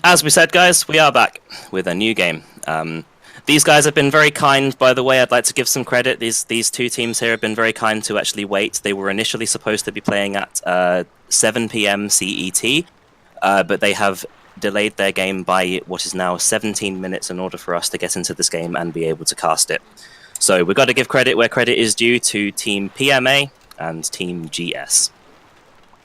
As we said, guys, we are back with a new game. These guys have been very kind, by the way. I'd like to give some credit. These two teams here have been very kind to actually wait. They were initially supposed to be playing at 7 p.m. CET, but they have delayed their game by what is now 17 minutes in order for us to get into this game and be able to cast it. So we've got to give credit where credit is due to Team PMA and Team GS.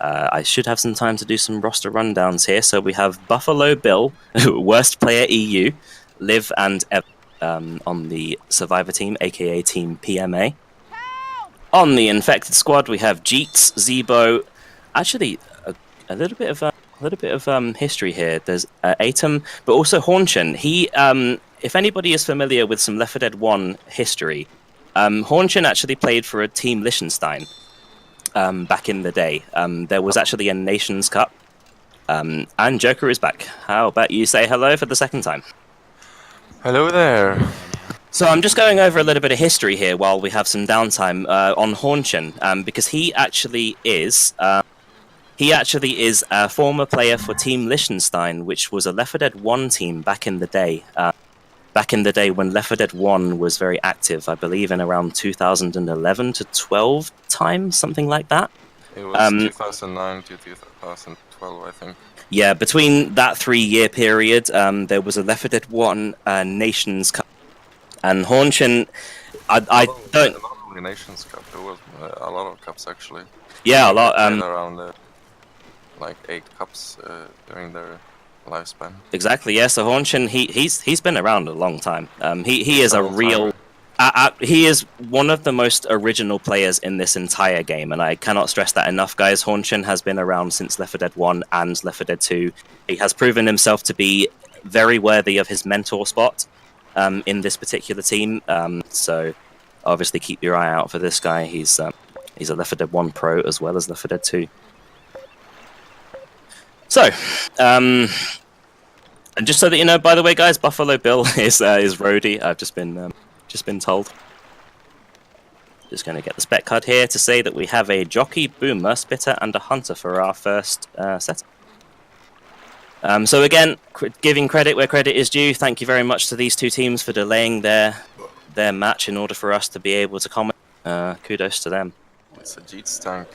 I should have some time to do some roster rundowns here. So we have Buffalo Bill, Worst Player EU, Liv and Ev on the Survivor team, aka Team PMA. On the Infected squad, we have Jeets, Zebo. Actually, a little bit of history here. There's Atom, but also Hornchen. He, if anybody is familiar with some Left 4 Dead 1 history, Hornchen actually played for a Team Liechtenstein. Back in the day. There was actually a Nations Cup. And Joker is back. How about you say hello for the second time? Hello there. So I'm just going over a little bit of history here while we have some downtime on Hornchen, because he actually is a former player for Team Liechtenstein, which was a Left 4 Dead 1 team back in the day. Back in the day when Left 4 Dead 1 was very active, I believe in around 2011 to 12 time, something like that. It was 2009 to 2012, I think. Yeah, between that 3-year period, there was a Left 4 Dead 1 Nations Cup. And Hornchen, I don't... Not only Nations Cup, there was a lot of cups actually. Yeah, a lot. Around like 8 cups during their lifespan. Exactly, yeah. So Hornchen, he's been around a long time. He is a real... he is one of the most original players in this entire game, and I cannot stress that enough, guys. Hornchen has been around since Left 4 Dead 1 and Left 4 Dead 2. He has proven himself to be very worthy of his mentor spot in this particular team. So obviously keep your eye out for this guy. He's a Left 4 Dead 1 pro as well as Left 4 Dead 2. So, and just so that you know, by the way, guys, Buffalo Bill is roadie. I've just been told. Just going to get the spec card here to say that we have a jockey, boomer, spitter, and a hunter for our first setup. So again, giving credit where credit is due. Thank you very much to these two teams for delaying their match in order for us to be able to comment. Kudos to them. It's a Jeets tank.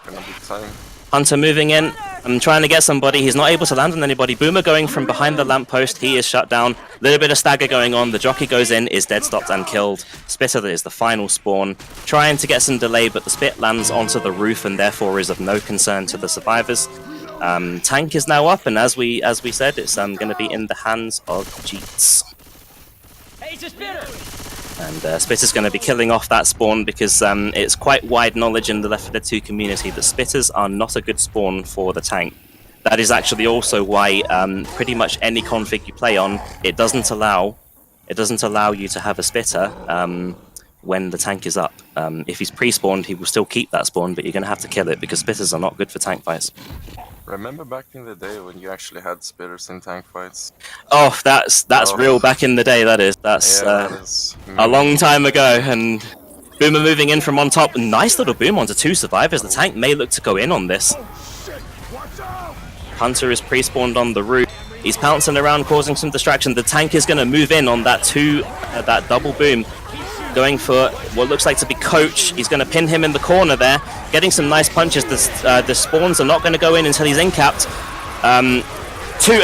Gonna be time. Hunter moving in. I'm trying to get somebody. He's not able to land on anybody. Boomer going from behind the lamppost. He is shut down. A little bit of stagger going on. The jockey goes in, is dead stopped and killed. Spitter is the final spawn. Trying to get some delay, but the spit lands onto the roof and therefore is of no concern to the survivors. Tank is now up, and as we said, it's going to be in the hands of Jeets. Hey, it's a spitter! And Spitter's going to be killing off that spawn because it's quite wide knowledge in the Left 4 Dead 2 community that Spitters are not a good spawn for the tank. That is actually also why pretty much any config you play on, it doesn't allow you to have a Spitter when the tank is up. If he's pre-spawned, he will still keep that spawn, but you're going to have to kill it because Spitters are not good for tank fights. Remember back in the day when you actually had spitters in tank fights? Oh, that's real back in the day, that is. That's a long time ago, and Boomer moving in from on top. Nice little boom onto 2 survivors. The tank may look to go in on this. Hunter is pre-spawned on the roof. He's pouncing around, causing some distraction. The tank is going to move in on that that double boom. Going for what looks like to be Coach. He's going to pin him in the corner there. Getting some nice punches. The spawns are not going to go in until he's in-capped. A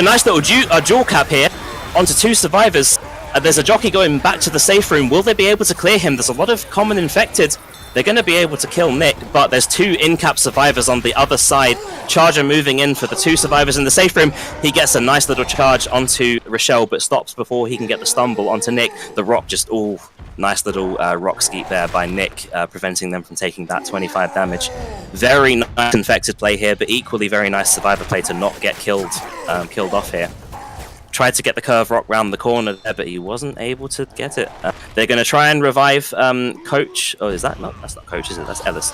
nice little dual cap here onto 2 survivors. There's a jockey going back to the safe room. Will they be able to clear him? There's a lot of common infected. They're going to be able to kill Nick, but there's 2 in-cap survivors on the other side. Charger moving in for the 2 survivors in the safe room. He gets a nice little charge onto Rochelle, but stops before he can get the stumble onto Nick. The rock just, nice little rock skeet there by Nick, preventing them from taking that 25 damage. Very nice infected play here, but equally very nice survivor play to not get killed off here. Tried to get the curve rock round the corner there, but he wasn't able to get it. They're going to try and revive Coach. Oh, is that not? That's not Coach, is it? That's Ellis.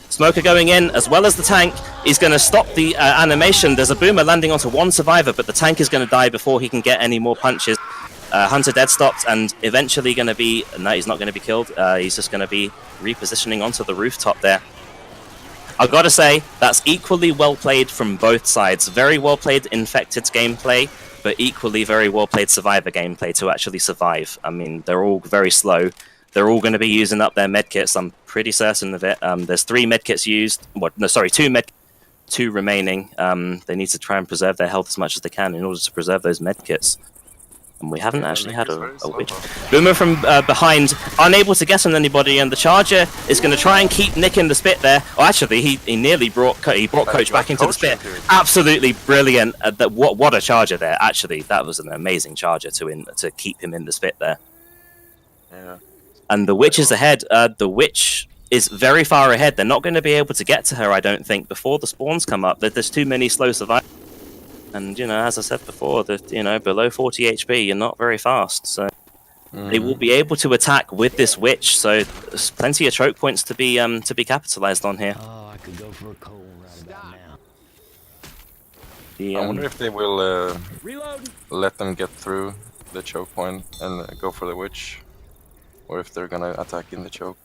Smoker going in, as well as the tank. He's going to stop the animation. There's a boomer landing onto 1 survivor, but the tank is going to die before he can get any more punches. Hunter dead stopped and eventually going to be... No, he's not going to be killed. He's just going to be repositioning onto the rooftop there. I've got to say, that's equally well played from both sides. Very well played Infected's gameplay. but equally very well played survivor gameplay to actually survive. I mean, they're all very slow. They're all going to be using up their medkits. I'm pretty certain of it. There's 3 medkits used. What? No, sorry, 2 remaining. They need to try and preserve their health as much as they can in order to preserve those medkits. And we haven't actually had a witch. Boomer from behind, unable to get on anybody, and the Charger is going to try and keep Nick in the spit there. Oh, actually, he nearly brought Coach back into the spit. Absolutely brilliant. What a Charger there. Actually, that was an amazing Charger to keep him in the spit there. Yeah. And the Witch is ahead. The Witch is very far ahead. They're not going to be able to get to her, I don't think, before the spawns come up. There's too many slow survivors. And, you know, as I said before, that, you know, below 40 HP, you're not very fast. So they will be able to attack with this Witch. So there's plenty of choke points to be capitalized on here. Oh, I could go for a cold right about now. I wonder if they will Reload. let them get through the choke point and go for the Witch. Or if they're gonna attack in the choke.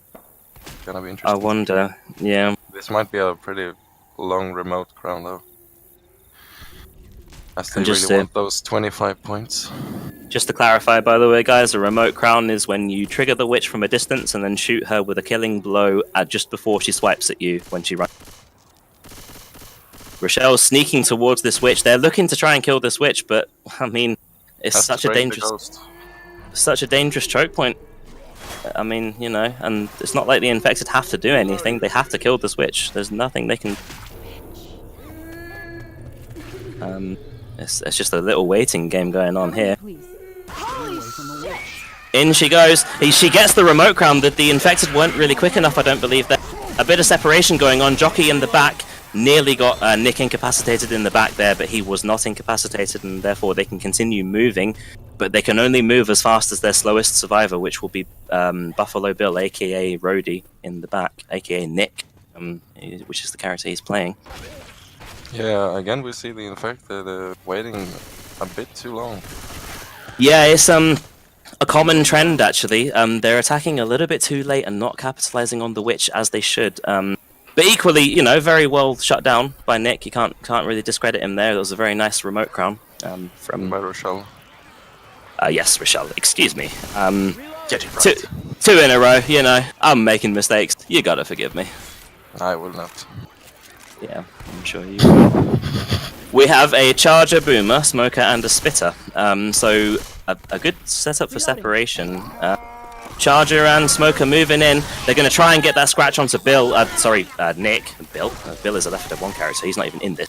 Gonna be interesting. I wonder, yeah. This might be a pretty long remote crown though. As they really want those 25 points. Just to clarify, by the way, guys, a remote crown is when you trigger the Witch from a distance and then shoot her with a killing blow just before she swipes at you when she runs. Rochelle's sneaking towards this Witch. They're looking to try and kill this Witch, but I mean, it's such a dangerous choke point. I mean, you know, and it's not like the infected have to do anything. They have to kill this Witch. There's nothing they can. It's just a little waiting game going on here. In she goes. She gets the remote crown. The infected weren't really quick enough, I don't believe. There. A bit of separation going on. Jockey in the back nearly got Nick incapacitated in the back there, but he was not incapacitated, and therefore they can continue moving. But they can only move as fast as their slowest survivor, which will be Buffalo Bill, aka Rhodey, in the back, aka Nick, which is the character he's playing. Yeah, again we see the infected waiting a bit too long. Yeah, it's a common trend actually. They're attacking a little bit too late and not capitalizing on the Witch as they should. But equally, you know, very well shut down by Nick. You can't really discredit him there. That was a very nice remote crown from by Rochelle. Yes, Rochelle. Excuse me. Get it right. Two in a row. You know, I'm making mistakes. You gotta forgive me. I will not. Yeah, I'm sure you will. We have a Charger, Boomer, Smoker, and a Spitter. So a good setup for separation. Charger and Smoker moving in. They're going to try and get that scratch onto Bill. Nick. Bill. Bill is a Left 4 Dead 1 character. He's not even in this.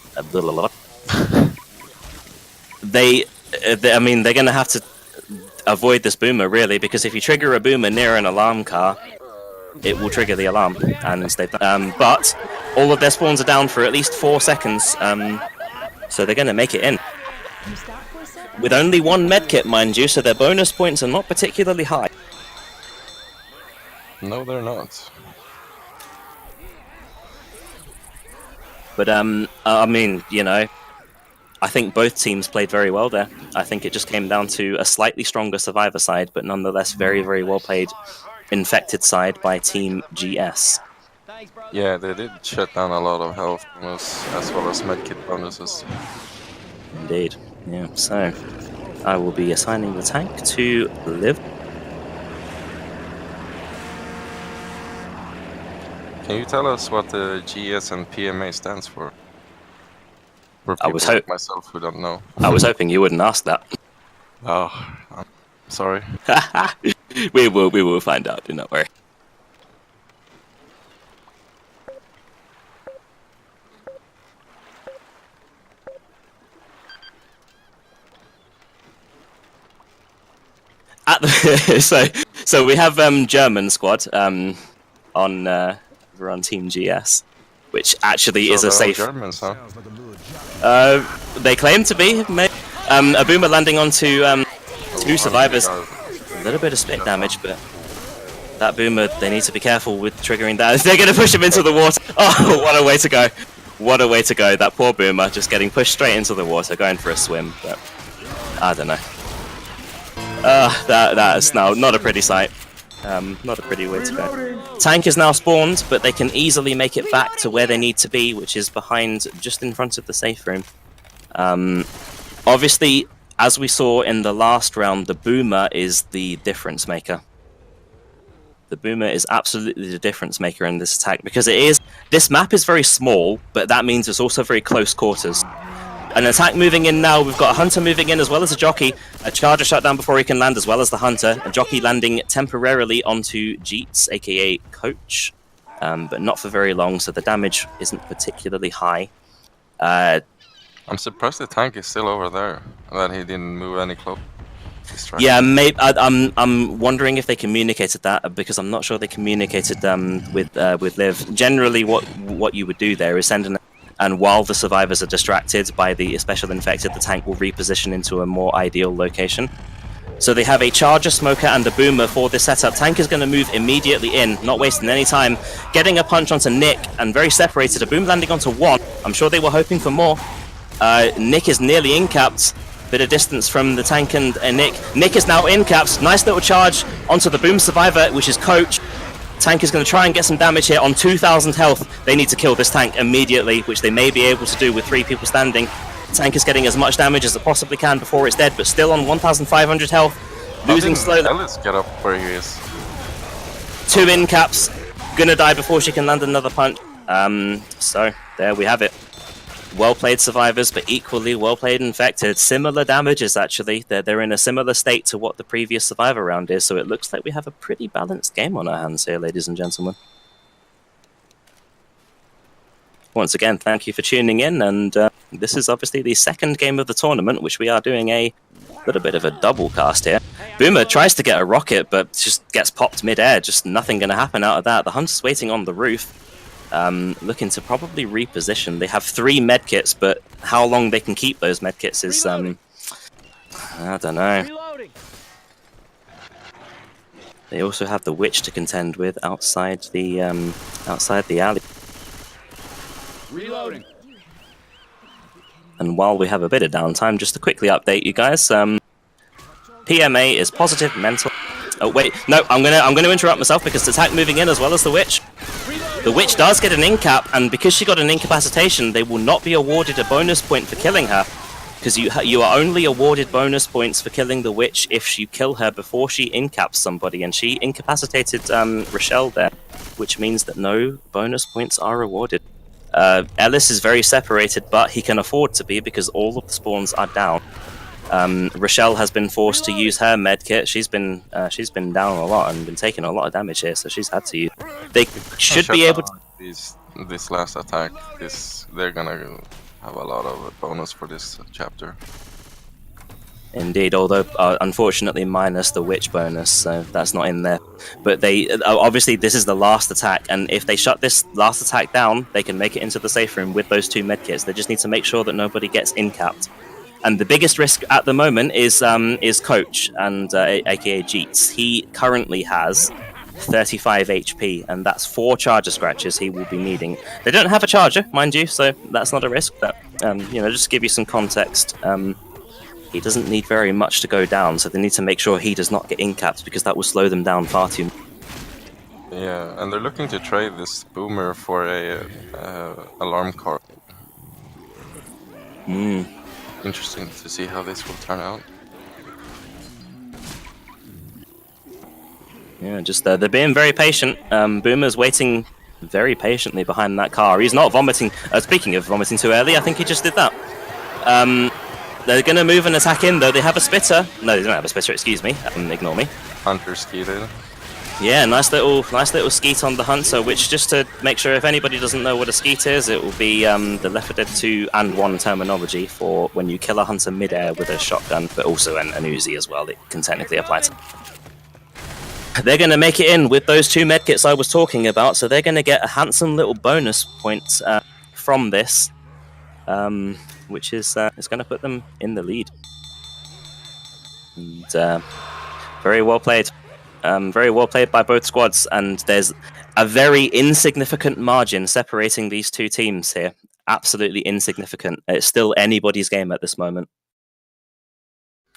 I mean, they're going to have to avoid this Boomer, really, because if you trigger a Boomer near an alarm car, it will trigger the alarm. And but all of their spawns are down for at least 4 seconds, so they're going to make it in. With only 1 medkit, mind you, so their bonus points are not particularly high. No, they're not. But, I mean, you know, I think both teams played very well there. I think it just came down to a slightly stronger survivor side, but nonetheless very, very well played infected side by Team GS. Yeah, they did shut down a lot of health bonus as well as medkit bonuses. Indeed. Yeah, so I will be assigning the tank to Liv. Can you tell us what the GS and PMA stands for? For I was people like myself who don't know. I was hoping you wouldn't ask that. Oh, I'm sorry. we will find out, do not worry. So we have German squad we're on Team GS, which actually is a safe. Germans, huh? They claim to be. A Boomer landing onto 2 survivors. A little bit of spit damage, but that Boomer, they need to be careful with triggering that. They're going to push him into the water. Oh, what a way to go. What a way to go. That poor Boomer just getting pushed straight into the water, going for a swim. But I don't know. That is now not a pretty sight. Not a pretty way to go. Tank is now spawned, but they can easily make it back to where they need to be, which is behind, just in front of the safe room. Obviously, as we saw in the last round, the Boomer is the difference maker. The Boomer is absolutely the difference maker in this attack, because this map is very small, but that means it's also very close quarters. An attack moving in now, we've got a Hunter moving in as well as a Jockey. A Charger shut down before he can land as well as the Hunter. A Jockey landing temporarily onto Jeets, aka Coach, but not for very long, so the damage isn't particularly high. I'm surprised the tank is still over there, that he didn't move any close. Yeah, maybe I'm wondering if they communicated that, because I'm not sure they communicated with Liv. Generally, what you would do there is send and while the survivors are distracted by the special infected, the tank will reposition into a more ideal location. So they have a Charger, Smoker, and a Boomer for this setup. Tank is going to move immediately in, not wasting any time, getting a punch onto Nick, and very separated. A Boom landing onto 1. I'm sure they were hoping for more. Nick is nearly in-capped. Bit of distance from the tank and Nick. Nick is now in-capped. Nice little charge onto the Boom survivor, which is Coach. Tank is going to try and get some damage here on 2,000 health. They need to kill this tank immediately, which they may be able to do with 3 people standing. Tank is getting as much damage as it possibly can before it's dead, but still on 1,500 health. Losing slowly. Let's get up where he is. 2 in-caps. Gonna die before she can land another punch. So, there we have it. Well-played survivors, but equally well-played infected. Similar damages, actually. They're in a similar state to what the previous survivor round is, so it looks like we have a pretty balanced game on our hands here, ladies and gentlemen. Once again, thank you for tuning in, and this is obviously the second game of the tournament, which we are doing a little bit of a double cast here. Boomer tries to get a rocket, but just gets popped mid-air. Just nothing going to happen out of that. The Hunter's waiting on the roof. Looking to probably reposition. They have 3 medkits, but how long they can keep those medkits is, I don't know. They also have the Witch to contend with outside the alley. Reloading. And while we have a bit of downtime, just to quickly update you guys, PMA is positive mental. Oh wait, no, I'm gonna interrupt myself because the attack moving in as well as the Witch. The Witch does get an in-cap, and because she got an incapacitation, they will not be awarded a bonus point for killing her. Because you are only awarded bonus points for killing the Witch if you kill her before she in-caps somebody, and she incapacitated Rochelle there, which means that no bonus points are awarded. Ellis is very separated, but he can afford to be because all of the spawns are down. Rochelle has been forced to use her medkit. She's been down a lot and been taking a lot of damage here, so she's had to use. They should be able to. This last attack, they're gonna have a lot of bonus for this chapter. Indeed, although unfortunately minus the Witch bonus, so that's not in there. But they obviously this is the last attack, and if they shut this last attack down, they can make it into the safe room with those 2 medkits. They just need to make sure that nobody gets in-capped. And the biggest risk at the moment is Coach, and aka Jeets. He currently has 35 HP, and that's 4 charger scratches he will be needing. They don't have a charger, mind you, so that's not a risk. But just to give you some context, he doesn't need very much to go down, so they need to make sure he does not get in-capped, because that will slow them down far too much. Yeah, and they're looking to trade this Boomer for a alarm card. Interesting to see how this will turn out. Yeah, just they're being very patient. Boomer's waiting very patiently behind that car. He's not vomiting. Speaking of vomiting too early, I think he just did that. They're going to move and attack in, though. They have a spitter. No, they don't have a spitter, excuse me. Ignore me. Hunter skeeted. Yeah, nice little skeet on the Hunter, which, just to make sure if anybody doesn't know what a skeet is, it will be the Left 4 Dead 2 and 1 terminology for when you kill a Hunter mid-air with a shotgun, but also an Uzi as well. It can technically apply to. They're going to make it in with those 2 medkits I was talking about, so they're going to get a handsome little bonus point from this, which is going to put them in the lead. And very well played. Very well played by both squads, and there's a very insignificant margin separating these 2 teams here. Absolutely insignificant. It's still anybody's game at this moment.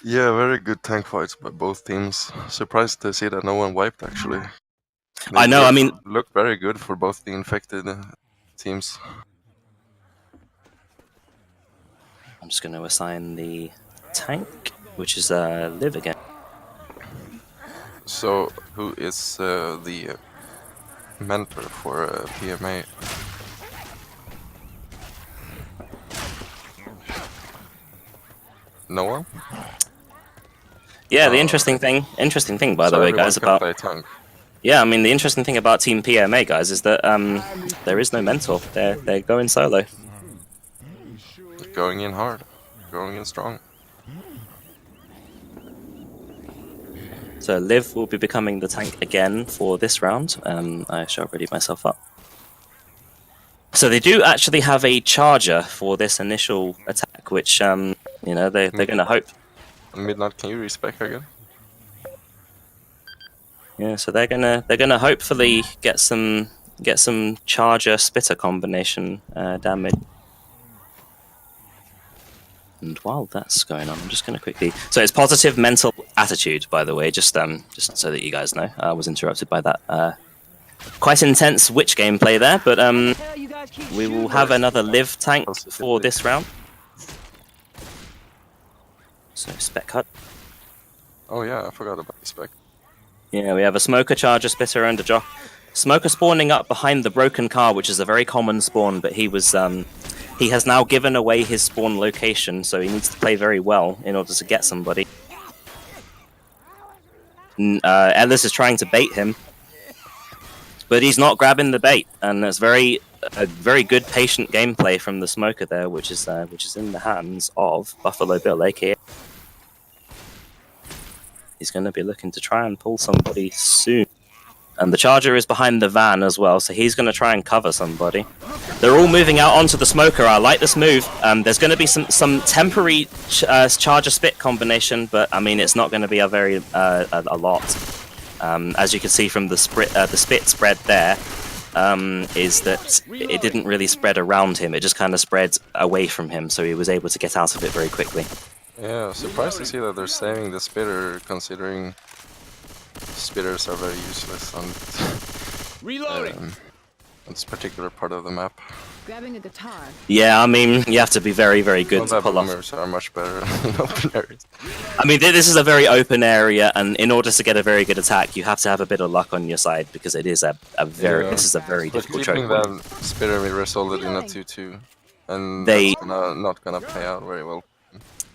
Yeah, very good tank fights by both teams. Surprised to see that no one wiped, actually. I know, I mean... Looked very good for both the infected teams. I'm just going to assign the tank. which is Liv again. So, who is the mentor for PMA? No one? Yeah, the interesting thing, by the way, guys, can about play tank. yeah, I mean the interesting thing about Team PMA, guys, is that there is no mentor. They're going solo. Going in hard, going in strong. So Liv will be becoming the tank again for this round. I shall ready myself up. So they do actually have a charger for this initial attack, which you know they're going to hope. Midnight, can you respec again? Yeah, so they're gonna hopefully get some charger spitter combination damage. And while that's going on, I'm just going to quickly. So it's positive mental attitude, by the way, just so that you guys know. I was interrupted by that quite intense witch gameplay there, but we will have another Liv tank for this round. So spec cut. Oh yeah, I forgot about the spec. Yeah, we have a smoker, charger, spitter, and a jock. Smoker spawning up behind the broken car, which is a very common spawn, but he was he has now given away his spawn location, so he needs to play very well in order to get somebody. Ellis is trying to bait him, but he's not grabbing the bait, and that's a very good patient gameplay from the smoker there, which is in the hands of Buffalo Bill, aka. He's going to be looking to try and pull somebody soon. And the charger is behind the van as well, so he's going to try and cover somebody. They're all moving out onto the smoker. I like this move. There's going to be some temporary charger spit combination, but I mean it's not going to be a lot. As you can see from the spit spread there, is that it didn't really spread around him. It just kind of spread away from him, so he was able to get out of it very quickly. Yeah, surprised to see that they're saving the spitter, considering spitters are very useless on this particular part of the map. Grabbing a guitar. Yeah, I mean, you have to be very, very good to pull off. Boomers are much better in open areas. I mean, this is a very open area, and in order to get a very good attack, you have to have a bit of luck on your side, because it is this is a very difficult choke. Keeping that spitter resulted in a 2-2, and They- that's not gonna pay out very well.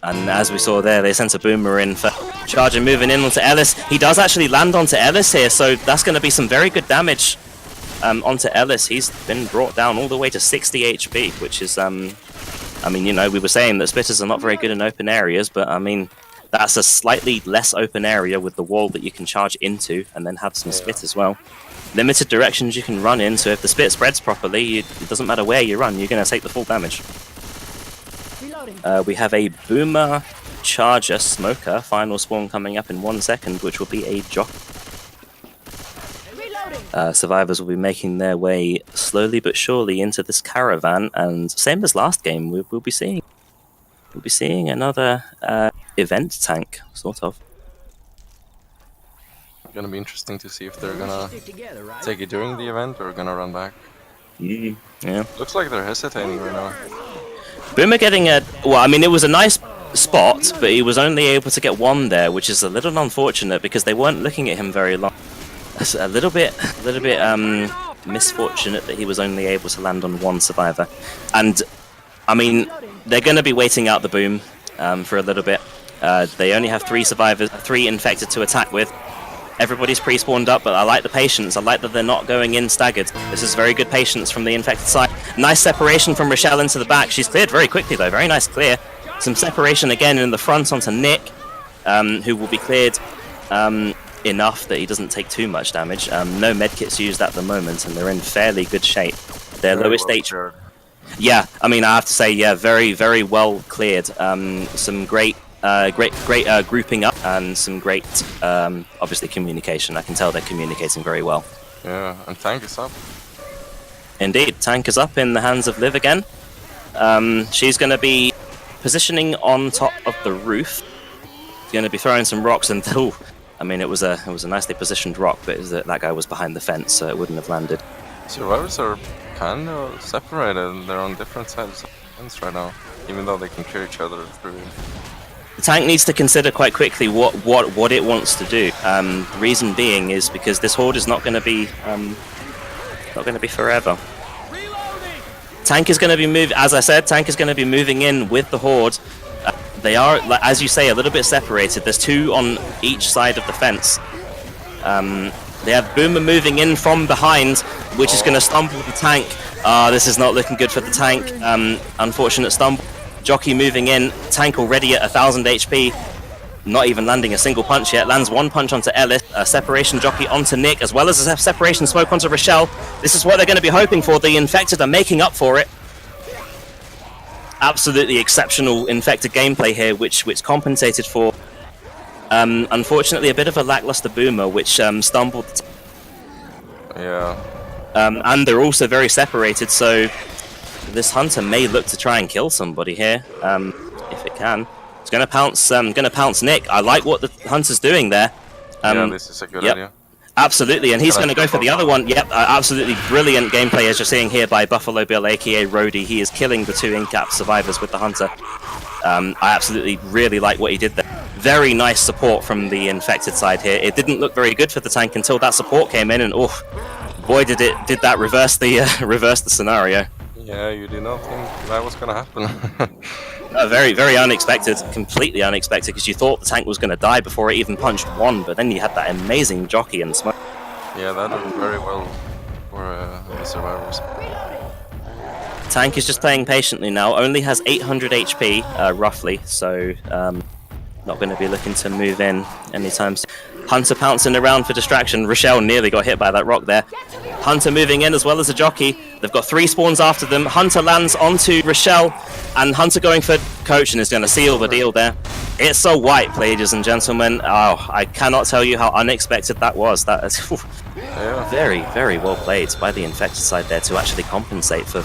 And as we saw there, they sent a boomer in for charger moving in onto Ellis. He does actually land onto Ellis here, so that's going to be some very good damage onto Ellis. He's been brought down all the way to 60 HP, which is, I mean, you know, we were saying that spitters are not very good in open areas, but I mean, that's a slightly less open area with the wall that you can charge into and then have some spit as well. Limited directions you can run in, so if the spit spreads properly, it doesn't matter where you run, you're going to take the full damage. We have a boomer, charger, smoker, final spawn coming up in 1 second, which will be a jock. Survivors will be making their way slowly but surely into this caravan, and same as last game, we'll be seeing another event tank, sort of. Gonna be interesting to see if they're gonna take it during the event or gonna run back. Yeah. Looks like they're hesitating right now. Boomer getting well, I mean, it was a nice spot, but he was only able to get one there, which is a little unfortunate because they weren't looking at him very long. It's a little bit misfortunate that he was only able to land on one survivor. And I mean, they're going to be waiting out the boom for a little bit. They only have 3 survivors, 3 infected to attack with. Everybody's pre-spawned up, but I like the patience. I like that they're not going in staggered. This is very good patience from the infected side. Nice separation from Rochelle into the back. She's cleared very quickly, though. Very nice clear. Some separation again in the front onto Nick, who will be cleared enough that he doesn't take too much damage. No medkits used at the moment, and they're in fairly good shape. Their lowest HP. Yeah, I mean, I have to say, yeah, very, very well cleared. Some great grouping up and some great, obviously, communication. I can tell they're communicating very well. Yeah, and tank is up. Indeed, tank is up in the hands of Liv again. She's going to be positioning on top of the roof. She's going to be throwing some rocks, and I mean, it was a nicely positioned rock, but that guy was behind the fence, so it wouldn't have landed. Survivors are kind of separated. They're on different sides of the fence right now, even though they can clear each other through. The tank needs to consider quite quickly what it wants to do. The reason being is because this horde is not going to be forever. Tank is going to be as I said, tank is going to be moving in with the horde. They are, as you say, a little bit separated. There's two on each side of the fence. They have Boomer moving in from behind, which is going to stumble the tank. This is not looking good for the tank. Unfortunate stumble. Jockey moving in, tank already at 1000 HP, not even landing a single punch yet. Lands one punch onto Ellis, a separation jockey onto Nick, as well as a separation smoke onto Rochelle. This is what they're going to be hoping for. The Infected are making up for it. Absolutely exceptional Infected gameplay here, which compensated for, unfortunately, a bit of a lackluster Boomer, which stumbled. Yeah. And they're also very separated, so this Hunter may look to try and kill somebody here, if it can. It's going to pounce Nick. I like what the Hunter's doing there. Yeah, this is a good idea. Absolutely, and he's going to go for the other one. Yep, absolutely brilliant gameplay, as you're seeing here by Buffalo Bill, aka Rhodey. He is killing the two in-cap survivors with the Hunter. I absolutely really like what he did there. Very nice support from the Infected side here. It didn't look very good for the tank until that support came in, and oof, boy did that reverse the scenario. Yeah, you did not think that was gonna happen. Very, very unexpected, completely unexpected, because you thought the tank was going to die before it even punched one, but then you had that amazing jockey and smoke. Yeah, that did very well for the survivors. Tank is just playing patiently now, only has 800 HP, roughly, so not going to be looking to move in anytime soon. Hunter pouncing around for distraction. Rochelle nearly got hit by that rock there. Hunter moving in as well as a jockey. They've got 3 spawns after them. Hunter lands onto Rochelle, and Hunter going for Coach and is going to seal the deal there. It's so white, ladies and gentlemen. Oh, I cannot tell you how unexpected that was. That is very, very well played by the Infected side there to actually compensate for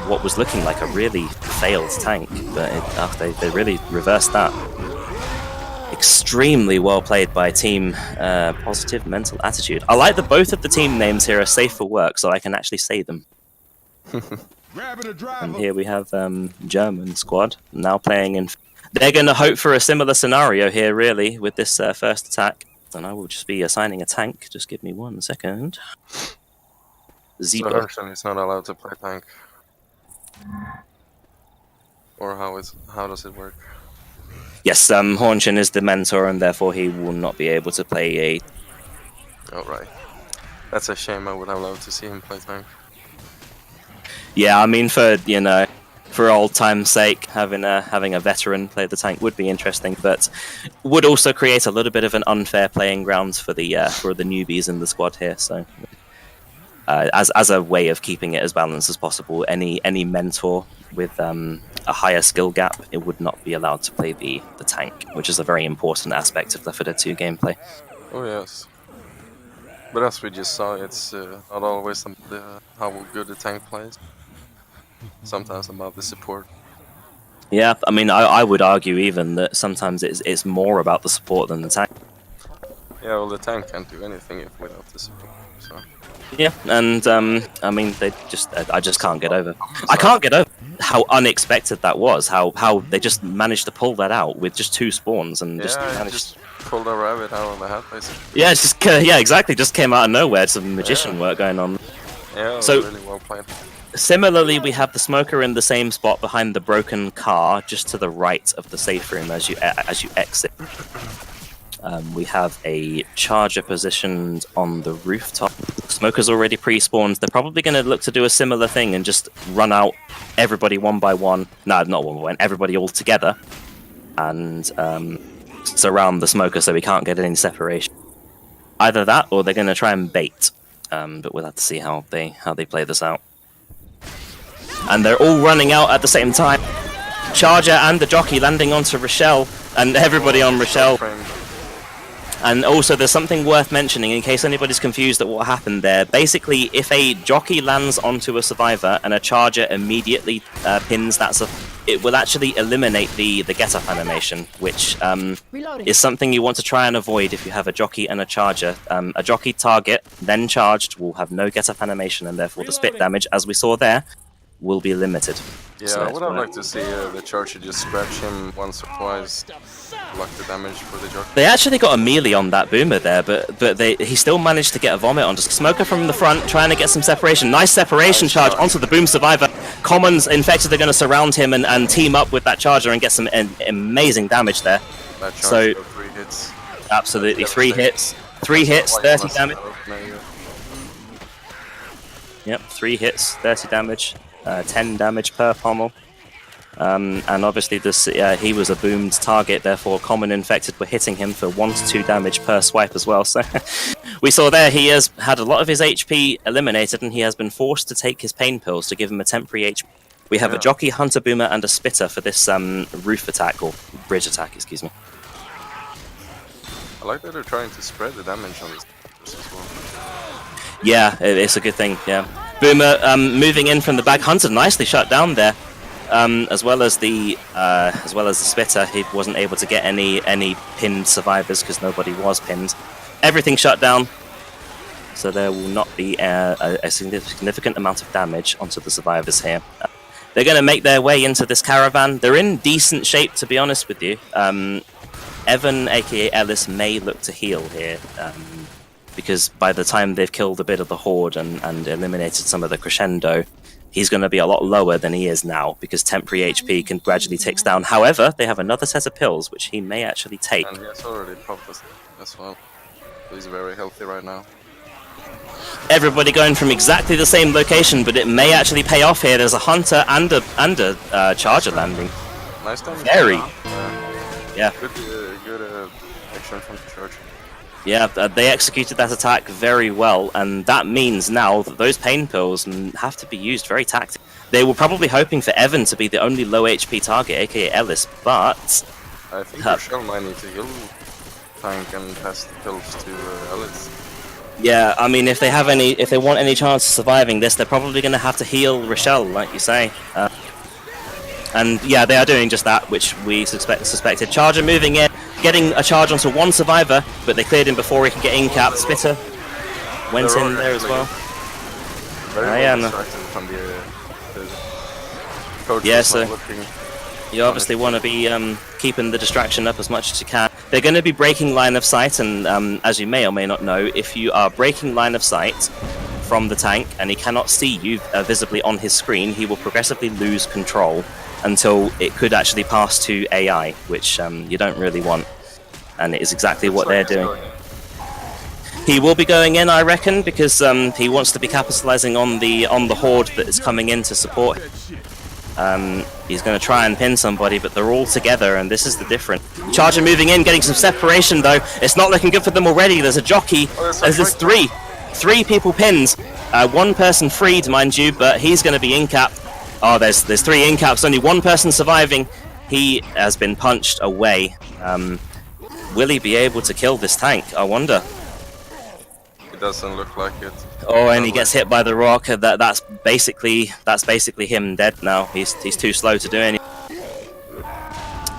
what was looking like a really failed tank. But they really reversed that. Extremely well played by Team Positive Mental Attitude. I like that both of the team names here are safe for work, so I can actually say them. And here we have German squad now playing in. They're going to hope for a similar scenario here, really, with this first attack. And I will just be assigning a tank. Just give me 1 second. So Herschel is not allowed to play tank. Or how does it work? Yes, Hornchin is the mentor, and therefore he will not be able to play a... Oh, right. That's a shame. I would have loved to see him play tank. Yeah, I mean, for old time's sake, having a veteran play the tank would be interesting, but would also create a little bit of an unfair playing ground for the newbies in the squad here. So, as a way of keeping it as balanced as possible, any mentor with a higher skill gap, it would not be allowed to play the tank, which is a very important aspect of Left 4 Dead 2 gameplay. Oh yes, but as we just saw, it's not always how good the tank plays. Sometimes about the support. Yeah, I mean, I would argue even that sometimes it's more about the support than the tank. Yeah, well, the tank can't do anything without the support. So. Yeah, and I mean, I just can't get over. I can't get over how unexpected that was. How they just managed to pull that out with just 2 spawns and just pulled a rabbit out of the hat, basically. Yeah, it's just exactly. Just came out of nowhere. Some magician work going on. Yeah, so really well played. Similarly, we have the smoker in the same spot behind the broken car, just to the right of the safe room as you exit. We have a charger positioned on the rooftop. Smoker's already pre-spawned. They're probably going to look to do a similar thing and just run out everybody one by one. No, not one by one. Everybody all together, and surround the smoker so we can't get any separation. Either that, or they're going to try and bait. But we'll have to see how they play this out. And they're all running out at the same time. Charger and the jockey landing onto Rochelle, and everybody on Rochelle. And also, there's something worth mentioning in case anybody's confused at what happened there. Basically, if a jockey lands onto a survivor and a charger immediately pins that, it will actually eliminate the get-up animation, which is something you want to try and avoid if you have a jockey and a charger. A jockey target, then charged, will have no get-up animation, and therefore the spit damage, as we saw there, will be limited. Yeah, So I that's would have why- liked to see the Charger just scratch him once or twice, block the damage for the jockey. They actually got a melee on that boomer there, but he still managed to get a vomit onto Smoker from the front, trying to get some separation. Nice separation Nice charge shot. onto the boom survivor. Commons infected are going to surround him and team up with that charger and get some amazing damage there. That So- Charger 3 hits. Absolutely, That's 3 devastating. hits, 3 hits, Why he 30 must damage. have opened it. Yep, 3 hits, 30 damage, 10 damage per pommel. And obviously this he was a boomed target, therefore common infected were hitting him for 1 to 2 damage per swipe as well. So we saw there he has had a lot of his HP eliminated and he has been forced to take his pain pills to give him a temporary HP. We have a Yeah. jockey, hunter, boomer, and a spitter for this roof attack, or bridge attack, excuse me. I like that they're trying to spread the damage on this as well. Yeah, it's a good thing, yeah. Boomer moving in from the back, hunter nicely shut down there. As well as the spitter, he wasn't able to get any pinned survivors because nobody was pinned. Everything shut down, so there will not be a significant amount of damage onto the survivors here. They're going to make their way into this caravan. They're in decent shape, to be honest with you. Evan, aka Ellis, may look to heal here. Because by the time they've killed a bit of the horde and eliminated some of the crescendo, he's going to be a lot lower than he is now, because temporary HP can gradually tick down. However, they have another set of pills, which he may actually take. And he has already popped this as well. He's very healthy right now. Everybody going from exactly the same location, but it may actually pay off here. There's a hunter and a charger landing. Nice damage. Very. Yeah. Good action from the Charger. Yeah, they executed that attack very well, and that means now that those pain pills have to be used very tactically. They were probably hoping for Evan to be the only low HP target, aka Ellis, but I think Rochelle might need to heal tank and pass the pills to Ellis. yeah, I mean, if they want any chance of surviving this, they're probably going to have to heal Rochelle, like you say. And yeah, they are doing just that, which we suspected. Charger moving in, getting a charge onto one survivor, but they cleared him before he could get in-capped. Spitter went They're in there as well. Very I am. well distracted from the coach. Yeah, was so- not looking. You obviously want to be keeping the distraction up as much as you can. They're going to be breaking line of sight, and as you may or may not know, if you are breaking line of sight from the tank and he cannot see you visibly on his screen, he will progressively lose control until it could actually pass to AI, which you don't really want. And it is exactly what they're doing. He will be going in, I reckon, because he wants to be capitalizing on the horde that is coming in to support him. He's going to try and pin somebody, but they're all together, and this is the difference. Charger moving in, getting some separation, though. It's not looking good for them already. There's a jockey. There's three people pinned. One person freed, mind you, but he's going to be in-capped. Oh, there's 3 in-caps. Only one person surviving. He has been punched away. Will he be able to kill this tank? I wonder. It doesn't look like it. Oh, and he gets hit by the rock. That's basically him dead now. He's too slow to do anything.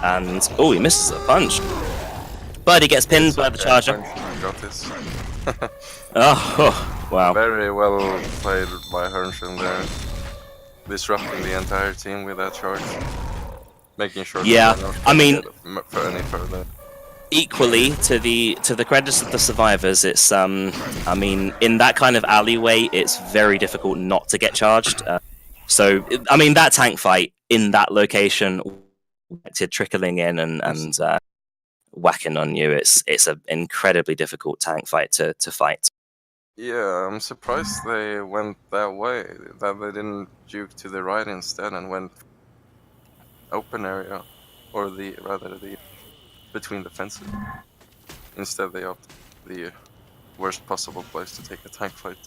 And oh, he misses a punch. But he gets pinned by the charger. Got this. Oh, wow. Very well played by Herschel there. Disrupting the entire team with that charge. Making sure Yeah, that I mean- for any further. Equally, to the credits of the survivors, it's I mean, in that kind of alleyway, it's very difficult not to get charged. So, I mean, that tank fight in that location, trickling in and whacking on you, it's an incredibly difficult tank fight to fight. Yeah, I'm surprised they went that way. That they didn't juke to the right instead and went open area, or the between the fences. Instead, they opted the worst possible place to take a tank fight.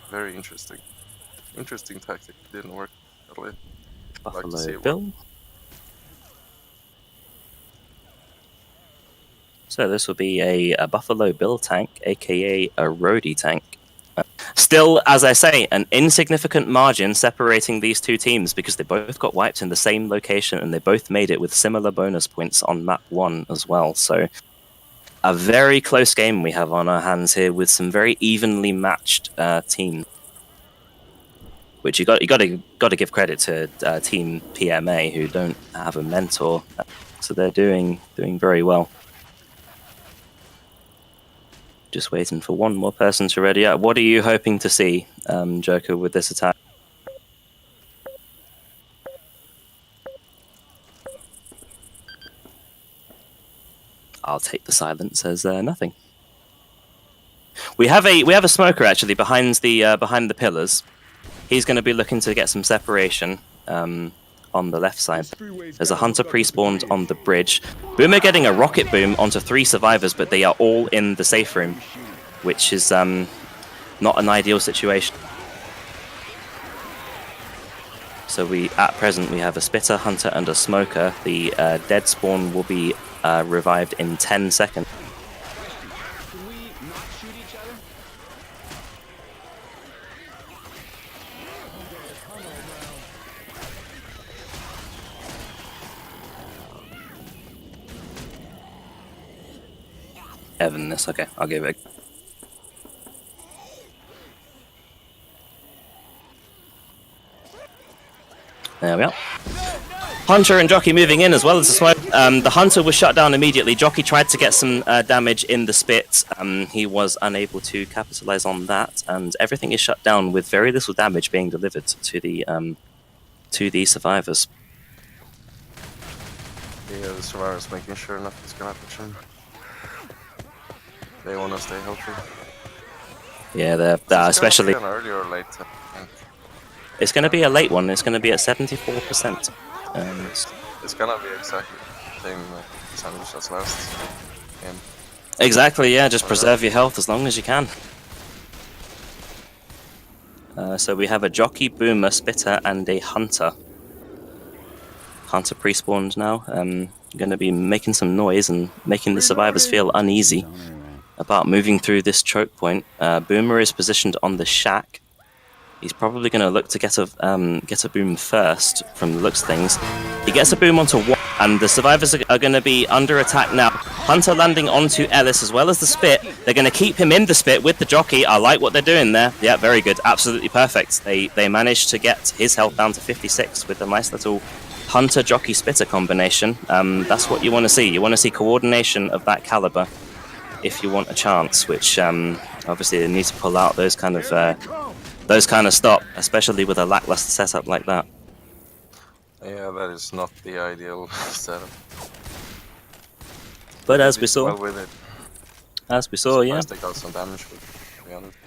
Very interesting. Interesting tactic. Didn't work. I'd like to see Buffalo it Bill. So this will be a Buffalo Bill tank, aka a roadie tank. Still, as I say, an insignificant margin separating these two teams because they both got wiped in the same location and they both made it with similar bonus points on map 1 as well. So a very close game we have on our hands here with some very evenly matched teams. which you got to give credit to Team PMA, who don't have a mentor, so they're doing very well. Just waiting for one more person to ready up. What are you hoping to see, Joker, with this attack? I'll take the silence as nothing. We have a smoker actually behind the pillars. He's going to be looking to get some separation on the left side. There's a hunter pre-spawned on the bridge. Boomer getting a rocket boom onto 3 survivors, but they are all in the safe room, which is not an ideal situation. So at present we have a spitter, hunter, and a smoker. The dead spawn will be revived in 10 seconds. Can we not shoot each other? Evan, this okay. I'll give it. There we are. Hunter and Jockey moving in as well as the smoke. The Hunter was shut down immediately. Jockey tried to get some damage in the spit. He was unable to capitalize on that, and everything is shut down with very little damage being delivered to the survivors. Yeah, the survivors making sure nothing's gonna happen to them. They want to stay healthy. Yeah, they're especially. An early or late, I think. It's going to be a late one. It's going to be at 74%. It's gonna be exactly the same percentage as last game. Exactly, yeah. Just preserve your health as long as you can. So we have a Jockey, Boomer, Spitter, and a Hunter. Hunter pre-spawned now. Going to be making some noise and making the survivors feel uneasy about moving through this choke point. Boomer is positioned on the shack. He's probably going to look to get a boom first from the looks of things. He gets a boom onto 1, and the survivors are going to be under attack now. Hunter landing onto Ellis as well as the spit. They're going to keep him in the spit with the Jockey. I like what they're doing there. Yeah, very good. Absolutely perfect. They managed to get his health down to 56 with a nice little Hunter Jockey Spitter combination. That's what you want to see. You want to see coordination of that caliber if you want a chance, which obviously they need to pull out those kind of stop, especially with a lackluster setup like that. Yeah, that is not the ideal setup. But as we saw, Well with it. Yeah. They got some damage with it, to be honest.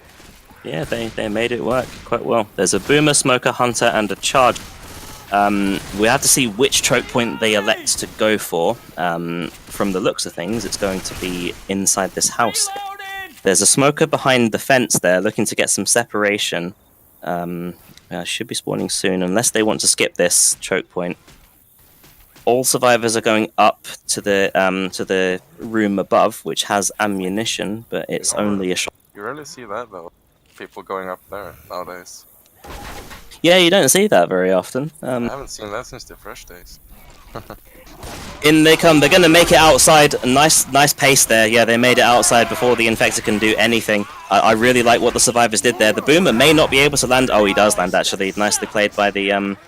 Yeah, they made it work quite well. There's a Boomer, Smoker, Hunter, and a Charge. We have to see which choke point they elect to go for. From the looks of things, it's going to be inside this house. There's a Smoker behind the fence there, looking to get some separation. Should be spawning soon, unless they want to skip this choke point. All survivors are going up to the room above, which has ammunition, but it's only a shot. You rarely see that though. People going up there nowadays. Yeah, you don't see that very often. I haven't seen that since the fresh days. In they come. They're going to make it outside. A nice pace there. Yeah, they made it outside before the Infector can do anything. I really like what the survivors did there. The Boomer may not be able to land. Oh, he does land actually. Nicely played by the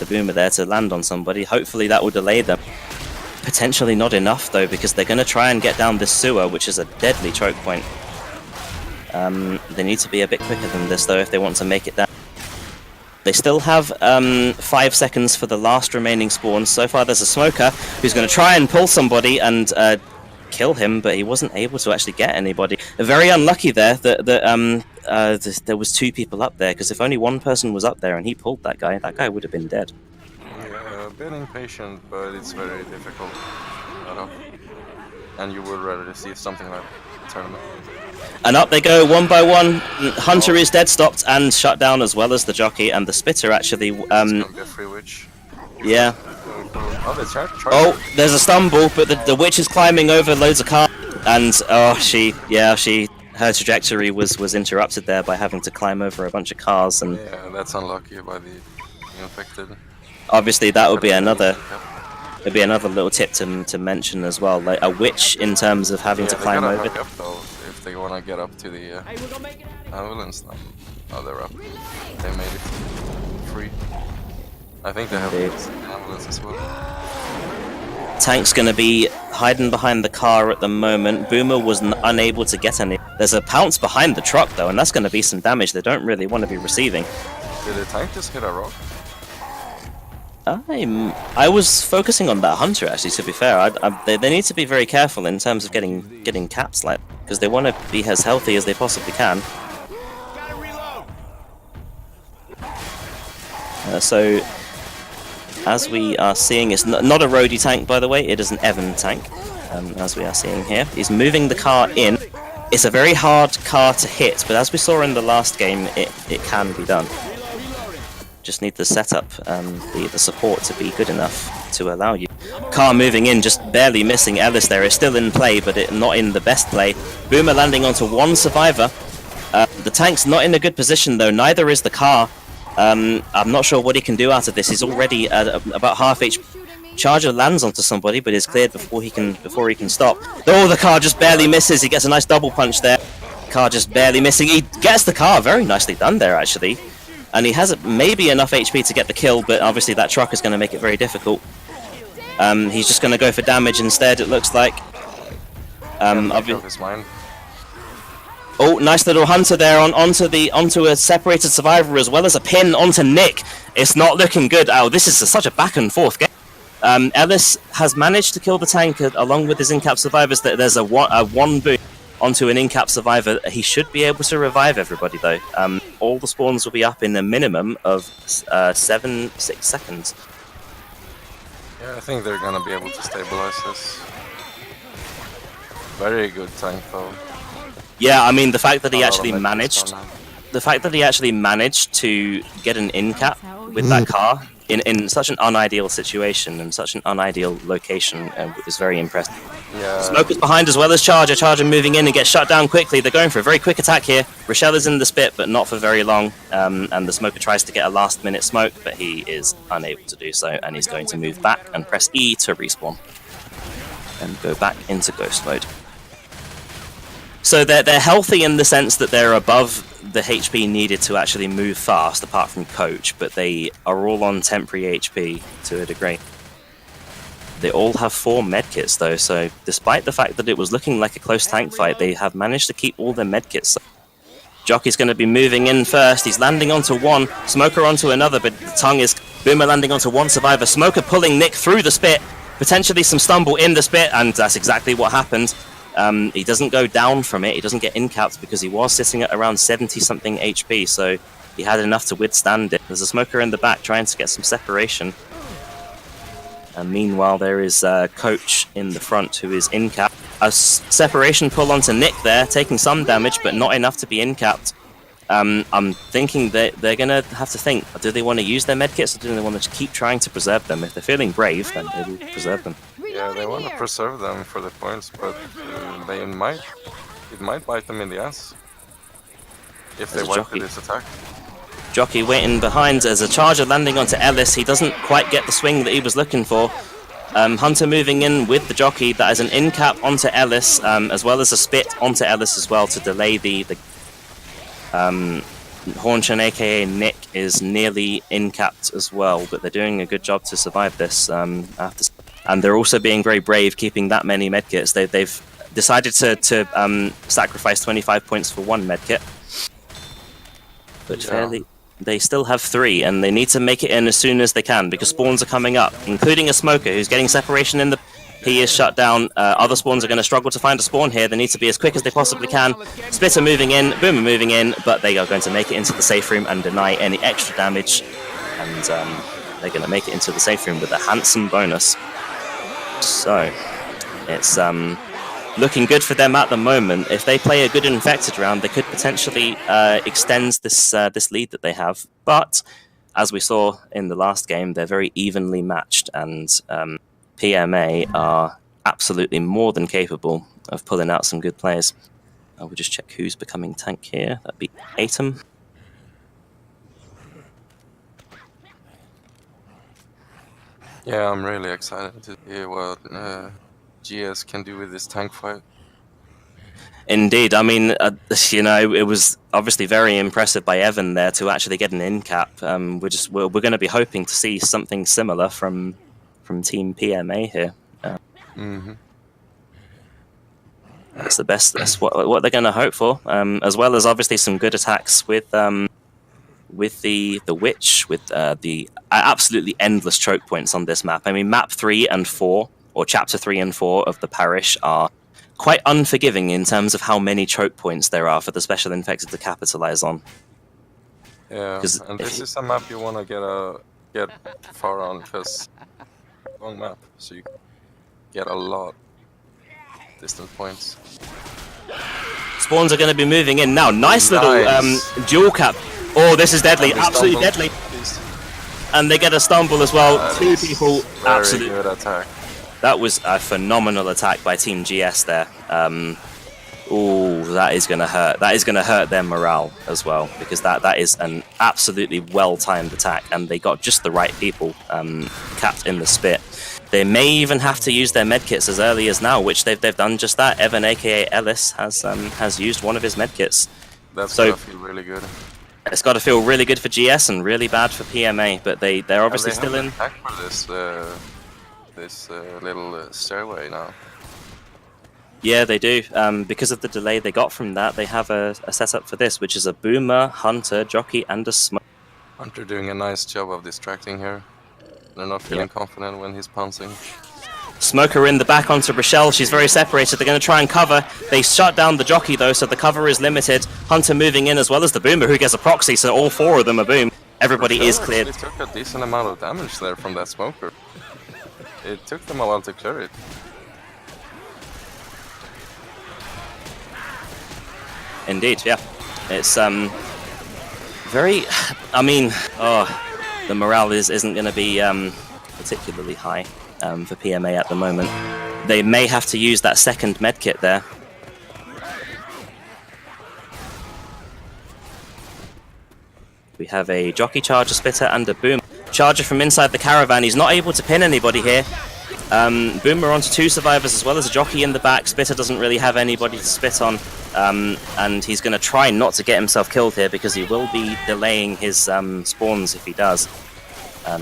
Boomer there to land on somebody. Hopefully that will delay them. Potentially not enough though, because they're going to try and get down this sewer, which is a deadly choke point. They need to be a bit quicker than this though if they want to make it down. They still have 5 seconds for the last remaining spawn. So far there's a Smoker who's going to try and pull somebody and kill him, but he wasn't able to actually get anybody. Very unlucky there that there was 2 people up there, because if only one person was up there and he pulled that guy would have been dead. Yeah, been impatient, but it's very difficult. And you would rather see something like a tournament. And up they go, one by one. Hunter is dead stopped and shut down, as well as the Jockey, and the Spitter actually. It's gonna be a free witch. Yeah. Oh, they tried. Oh, there's a stumble, but the witch is climbing over loads of cars, and her trajectory was interrupted there by having to climb over a bunch of cars, and yeah, that's unlucky by the infected. Obviously, that would be another. It'd be another little tip to mention as well, like a witch in terms of having to climb over. Up, though, if they want to get up to the ambulance now. Oh, they're up. They made it free. I think they have Indeed. ambulance as well. Tank's going to be hiding behind the car at the moment. Boomer was unable to get any. There's a pounce behind the truck though, and that's going to be some damage they don't really want to be receiving. Did the tank just hit a rock? I was focusing on that hunter actually. To be fair, they need to be very careful in terms of getting caps like, because they want to be as healthy as they possibly can. Gotta reload. So, as we are seeing, it's not a roadie tank, by the way. It is an Evan tank, as we are seeing here. He's moving the car in. It's a very hard car to hit, but as we saw in the last game, it can be done. Just need the setup and the support to be good enough to allow you. Car moving in, just barely missing Ellis there. It's still in play, but not in the best play. Boomer landing onto one survivor. The tank's not in a good position though, neither is the car. I'm not sure what he can do out of this. He's already at about half HP. Charger lands onto somebody, but is cleared before he can stop. Oh, the car just barely misses. He gets a nice double punch there. Car just barely missing. He gets the car. Very nicely done there, actually. And he has maybe enough HP to get the kill, but obviously that truck is going to make it very difficult. He's just going to go for damage instead, it looks like. His mind. Oh, nice little hunter there onto a separated survivor as well as a pin onto Nick. It's not looking good. Oh, this is such a back and forth game. Ellis has managed to kill the tank along with his in-cap survivors. There's a one boom onto an in-cap survivor. He should be able to revive everybody though. All the spawns will be up in a minimum of 6 seconds. Yeah, I think they're gonna be able to stabilize this. Very good tank though. Yeah, I mean the fact that he actually managed to get an in-cap with that car in such an unideal situation and such an unideal location is very impressive. Yeah. Smoker's behind as well as Charger. Charger moving in and gets shut down quickly. They're going for a very quick attack here. Rochelle is in the spit, but not for very long. And the Smoker tries to get a last-minute smoke, but he is unable to do so, and he's going to move back and press E to respawn and go back into ghost mode. So they're healthy in the sense that they're above the HP needed to actually move fast, apart from Coach, but they are all on temporary HP to a degree. They all have 4 medkits though, so despite the fact that it was looking like a close tank fight, they have managed to keep all their medkits. Jockey's going to be moving in first. He's landing onto one, Smoker onto another, but the tongue is Boomer landing onto one survivor. Smoker pulling Nick through the spit, potentially some stumble in the spit, and that's exactly what happened. He doesn't go down from it, he doesn't get in-capped because he was sitting at around 70-something HP, so he had enough to withstand it. There's a Smoker in the back trying to get some separation. And meanwhile, there is Coach in the front who is in-capped. A separation pull onto Nick there, taking some damage, but not enough to be in-capped. I'm thinking that they're going to have to think, do they want to use their medkits or do they want to keep trying to preserve them? If they're feeling brave, then they will preserve them. Yeah, they want to preserve them for the points, but it might bite them in the ass if they wipe this attack. Jockey waiting behind as a Charger landing onto Ellis. He doesn't quite get the swing that he was looking for. Hunter moving in with the Jockey. That is an in-cap onto Ellis, as well as a spit onto Ellis as well to delay the Hornchan, aka Nick, is nearly in-capped as well, but they're doing a good job to survive this. And they're also being very brave, keeping that many medkits. They've decided to sacrifice 25 points for one medkit. But fairly, they still have 3, and they need to make it in as soon as they can, because spawns are coming up, including a Smoker who's getting separation in the... He is shut down. Other spawns are going to struggle to find a spawn here. They need to be as quick as they possibly can. Splitter moving in, Boomer moving in, but they are going to make it into the safe room and deny any extra damage. And they're going to make it into the safe room with a handsome bonus. So, it's looking good for them at the moment. If they play a good infected round, they could potentially extend this lead that they have. But, as we saw in the last game, they're very evenly matched, and PMA are absolutely more than capable of pulling out some good players. I will just check who's becoming tank here. That'd be Atom. Yeah, I'm really excited to hear what GS can do with this tank fight. Indeed. I mean, you know, it was obviously very impressive by Evan there to actually get an in cap. We're going to be hoping to see something similar from Team PMA here. That's the best. That's what they're going to hope for, as well as obviously some good attacks with the witch, with the absolutely endless choke points on this map. I mean, map 3 and 4, or chapter 3 and 4 of the parish are quite unforgiving in terms of how many choke points there are for the special infected to capitalize on. Yeah, and this is a map you want to get far on, because long map, so you get a lot distant points. Spawns are going to be moving in now. Nice little dual cap. Oh, this is deadly, absolutely deadly. And they get a stumble as well. Two people, absolutely good attack. That was a phenomenal attack by Team GS there. Oh, that is going to hurt. That is going to hurt their morale as well, because that is an absolutely well-timed attack, and they got just the right people capped in the spit. They may even have to use their medkits as early as now, which they've done just that. Evan, aka Ellis, has used one of his medkits. That's gonna feel really good. It's got to feel really good for GS and really bad for PMA, but they're obviously still in. Attack for this little stairway now. Yeah, they do. Because of the delay they got from that, they have a setup for this, which is a boomer, hunter, jockey, and a smoke. Hunter doing a nice job of distracting here. They're not feeling confident when he's pouncing. Smoker in the back onto Rochelle. She's very separated. They're going to try and cover. They shut down the jockey though, so the cover is limited. Hunter moving in as well as the boomer, who gets a proxy, so all four of them are boom. Everybody is cleared. They took a decent amount of damage there from that smoker. It took them a while to clear it. Indeed, yeah. It's very. I mean, the morale isn't going to be particularly high for PMA at the moment. They may have to use that second medkit there. We have a jockey, charger, spitter, and a boom. Charger from inside the caravan. He's not able to pin anybody here. Boomer onto two survivors as well as a jockey in the back. Spitter doesn't really have anybody to spit on. And he's going to try not to get himself killed here because he will be delaying his spawns if he does.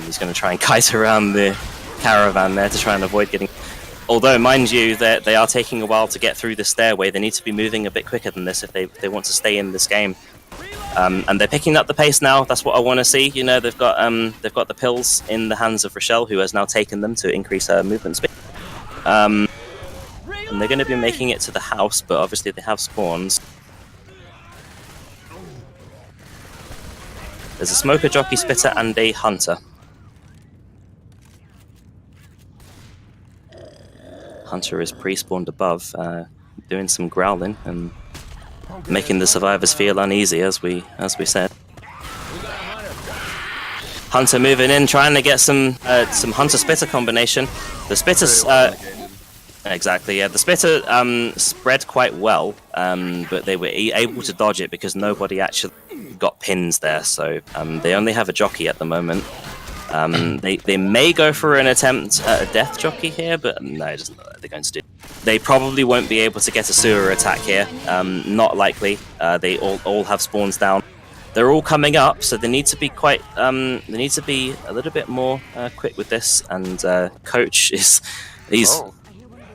He's going to try and kite around the caravan there to try and avoid getting... Although, mind you, they are taking a while to get through the stairway. They need to be moving a bit quicker than this if they want to stay in this game. And they're picking up the pace now. That's what I want to see. You know, they've got the pills in the hands of Rochelle, who has now taken them to increase her movement speed. And they're going to be making it to the house, but obviously they have spawns. There's a smoker, jockey, spitter, and a hunter. Hunter is pre-spawned above, doing some growling and making the survivors feel uneasy, as we said. Hunter moving in, trying to get some hunter spitter combination. The spitters, exactly, yeah. The spitter spread quite well, but they were able to dodge it because nobody actually got pins there. So they only have a jockey at the moment. They may go for an attempt at a death jockey here, but no, just they're going to do. They probably won't be able to get a sewer attack here. Not likely. They all have spawns down. They're all coming up, so they need to be quite. They need to be a little bit more quick with this. And Coach is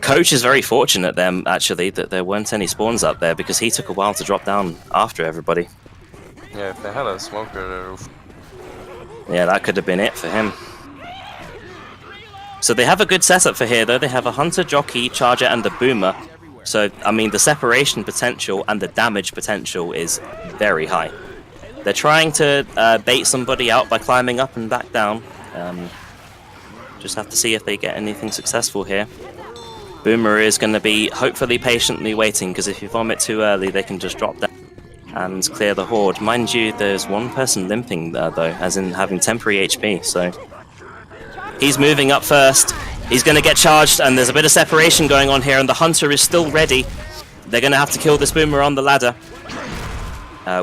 Coach is very fortunate then actually that there weren't any spawns up there because he took a while to drop down after everybody. Yeah, if they had a smoker. Yeah, that could have been it for him. So they have a good setup for here, though. They have a hunter, jockey, charger, and a boomer. So, I mean, the separation potential and the damage potential is very high. They're trying to bait somebody out by climbing up and back down. Just have to see if they get anything successful here. Boomer is going to be hopefully patiently waiting, because if you vomit too early, they can just drop down and clear the horde. Mind you, there's one person limping there, though, as in having temporary HP, so... He's moving up first. He's going to get charged, and there's a bit of separation going on here, and the hunter is still ready. They're going to have to kill this boomer on the ladder,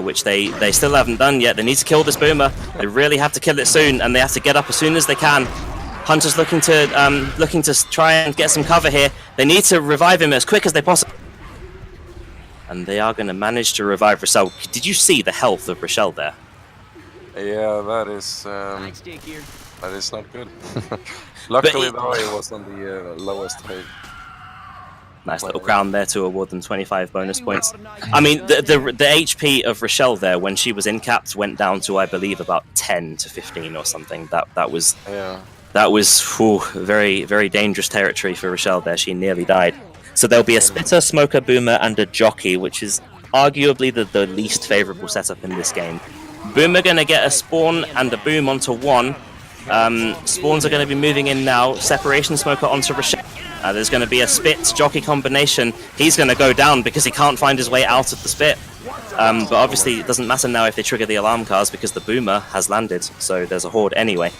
which they still haven't done yet. They need to kill this boomer. They really have to kill it soon, and they have to get up as soon as they can. Hunter's looking to try and get some cover here. They need to revive him as quick as they possibly. And they are going to manage to revive Rochelle. Did you see the health of Rochelle there? Yeah, that is not good. Luckily, though, it was on the lowest height. Nice little crown there to award them 25 bonus points. I mean, the HP of Rochelle there when she was in-capped went down to, I believe, about 10 to 15 or something. That was very, very dangerous territory for Rochelle there. She nearly died. So there'll be a Spitter, Smoker, Boomer, and a Jockey, which is arguably the least favorable setup in this game. Boomer going to get a Spawn and a Boom onto one. Spawns are going to be moving in now. Separation Smoker onto Rochelle. There's going to be a Spit Jockey combination. He's going to go down because he can't find his way out of the Spit. But obviously it doesn't matter now if they trigger the alarm cars because the Boomer has landed. So there's a Horde anyway.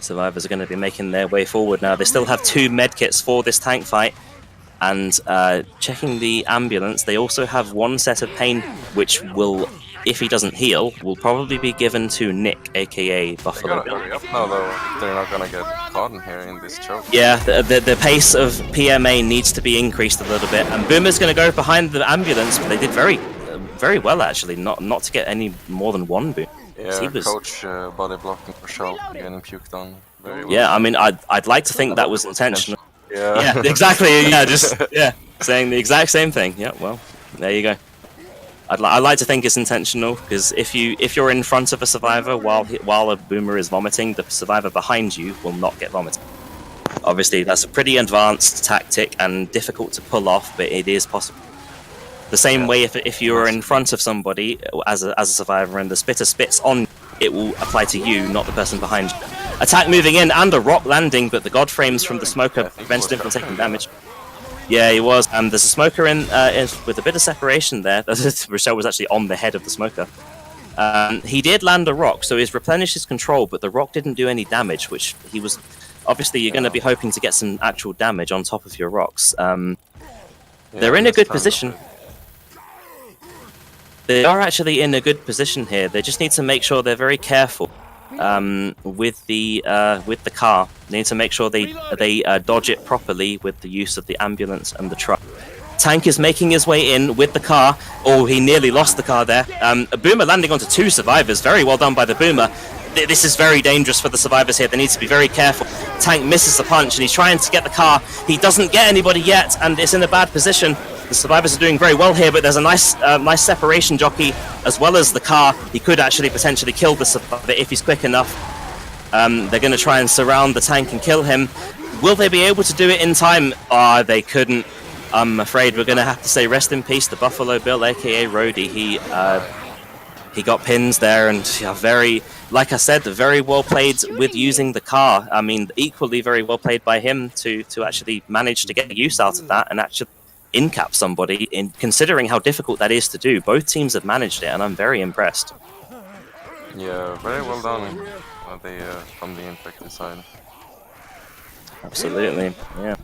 Survivors are going to be making their way forward now. They still have 2 medkits for this tank fight. And checking the ambulance, they also have 1 set of pain, which will, if he doesn't heal, will probably be given to Nick, aka Buffalo Bill. Hurry up now, though. They're not gonna get caught in here in this choke. Yeah, the pace of PMA needs to be increased a little bit. And Boomer's going to go behind the ambulance, but they did very well, actually, not to get any more than 1 boom. Yeah, coach body blocking Rochelle getting puked on. Very well. Yeah, I mean, I'd like to think that was intentional. Yeah, exactly. Yeah, just saying the exact same thing. Yeah, well, there you go. I'd like to think it's intentional because if you're in front of a survivor while a Boomer is vomiting, the survivor behind you will not get vomited. Obviously, that's a pretty advanced tactic and difficult to pull off, but it is possible. The same way if you are in front of somebody as a survivor and the Spitter spits on, it will apply to you, not the person behind you. Attack moving in and a rock landing, but the God frames from the Smoker prevented him from taking damage. Yeah, he was. And there's a Smoker in with a bit of separation there. Rochelle was actually on the head of the Smoker. He did land a rock, so he's replenished his control, but the rock didn't do any damage, which he was... Obviously, you're going to be hoping to get some actual damage on top of your rocks. They're in a good position. They are actually in a good position here. They just need to make sure they're very careful with the car. They need to make sure they dodge it properly with the use of the ambulance and the truck. Tank is making his way in with the car. Oh, he nearly lost the car there. A Boomer landing onto 2 survivors. Very well done by the Boomer. This is very dangerous for the survivors here. They need to be very careful. Tank misses the punch and he's trying to get the car. He doesn't get anybody yet and it's in a bad position. The survivors are doing very well here, but there's a nice separation jockey as well as the car. He could actually potentially kill the survivor if he's quick enough. They're going to try and surround the tank and kill him. Will they be able to do it in time? They couldn't. I'm afraid we're going to have to say rest in peace to Buffalo Bill, aka Rhodey. He got pins there, and like I said, very well played with using the car. I mean, equally very well played by him to actually manage to get use out of that and actually in-cap somebody, in considering how difficult that is to do. Both teams have managed it, and I'm very impressed. Yeah, very well done. They from the infected side. Absolutely, yeah.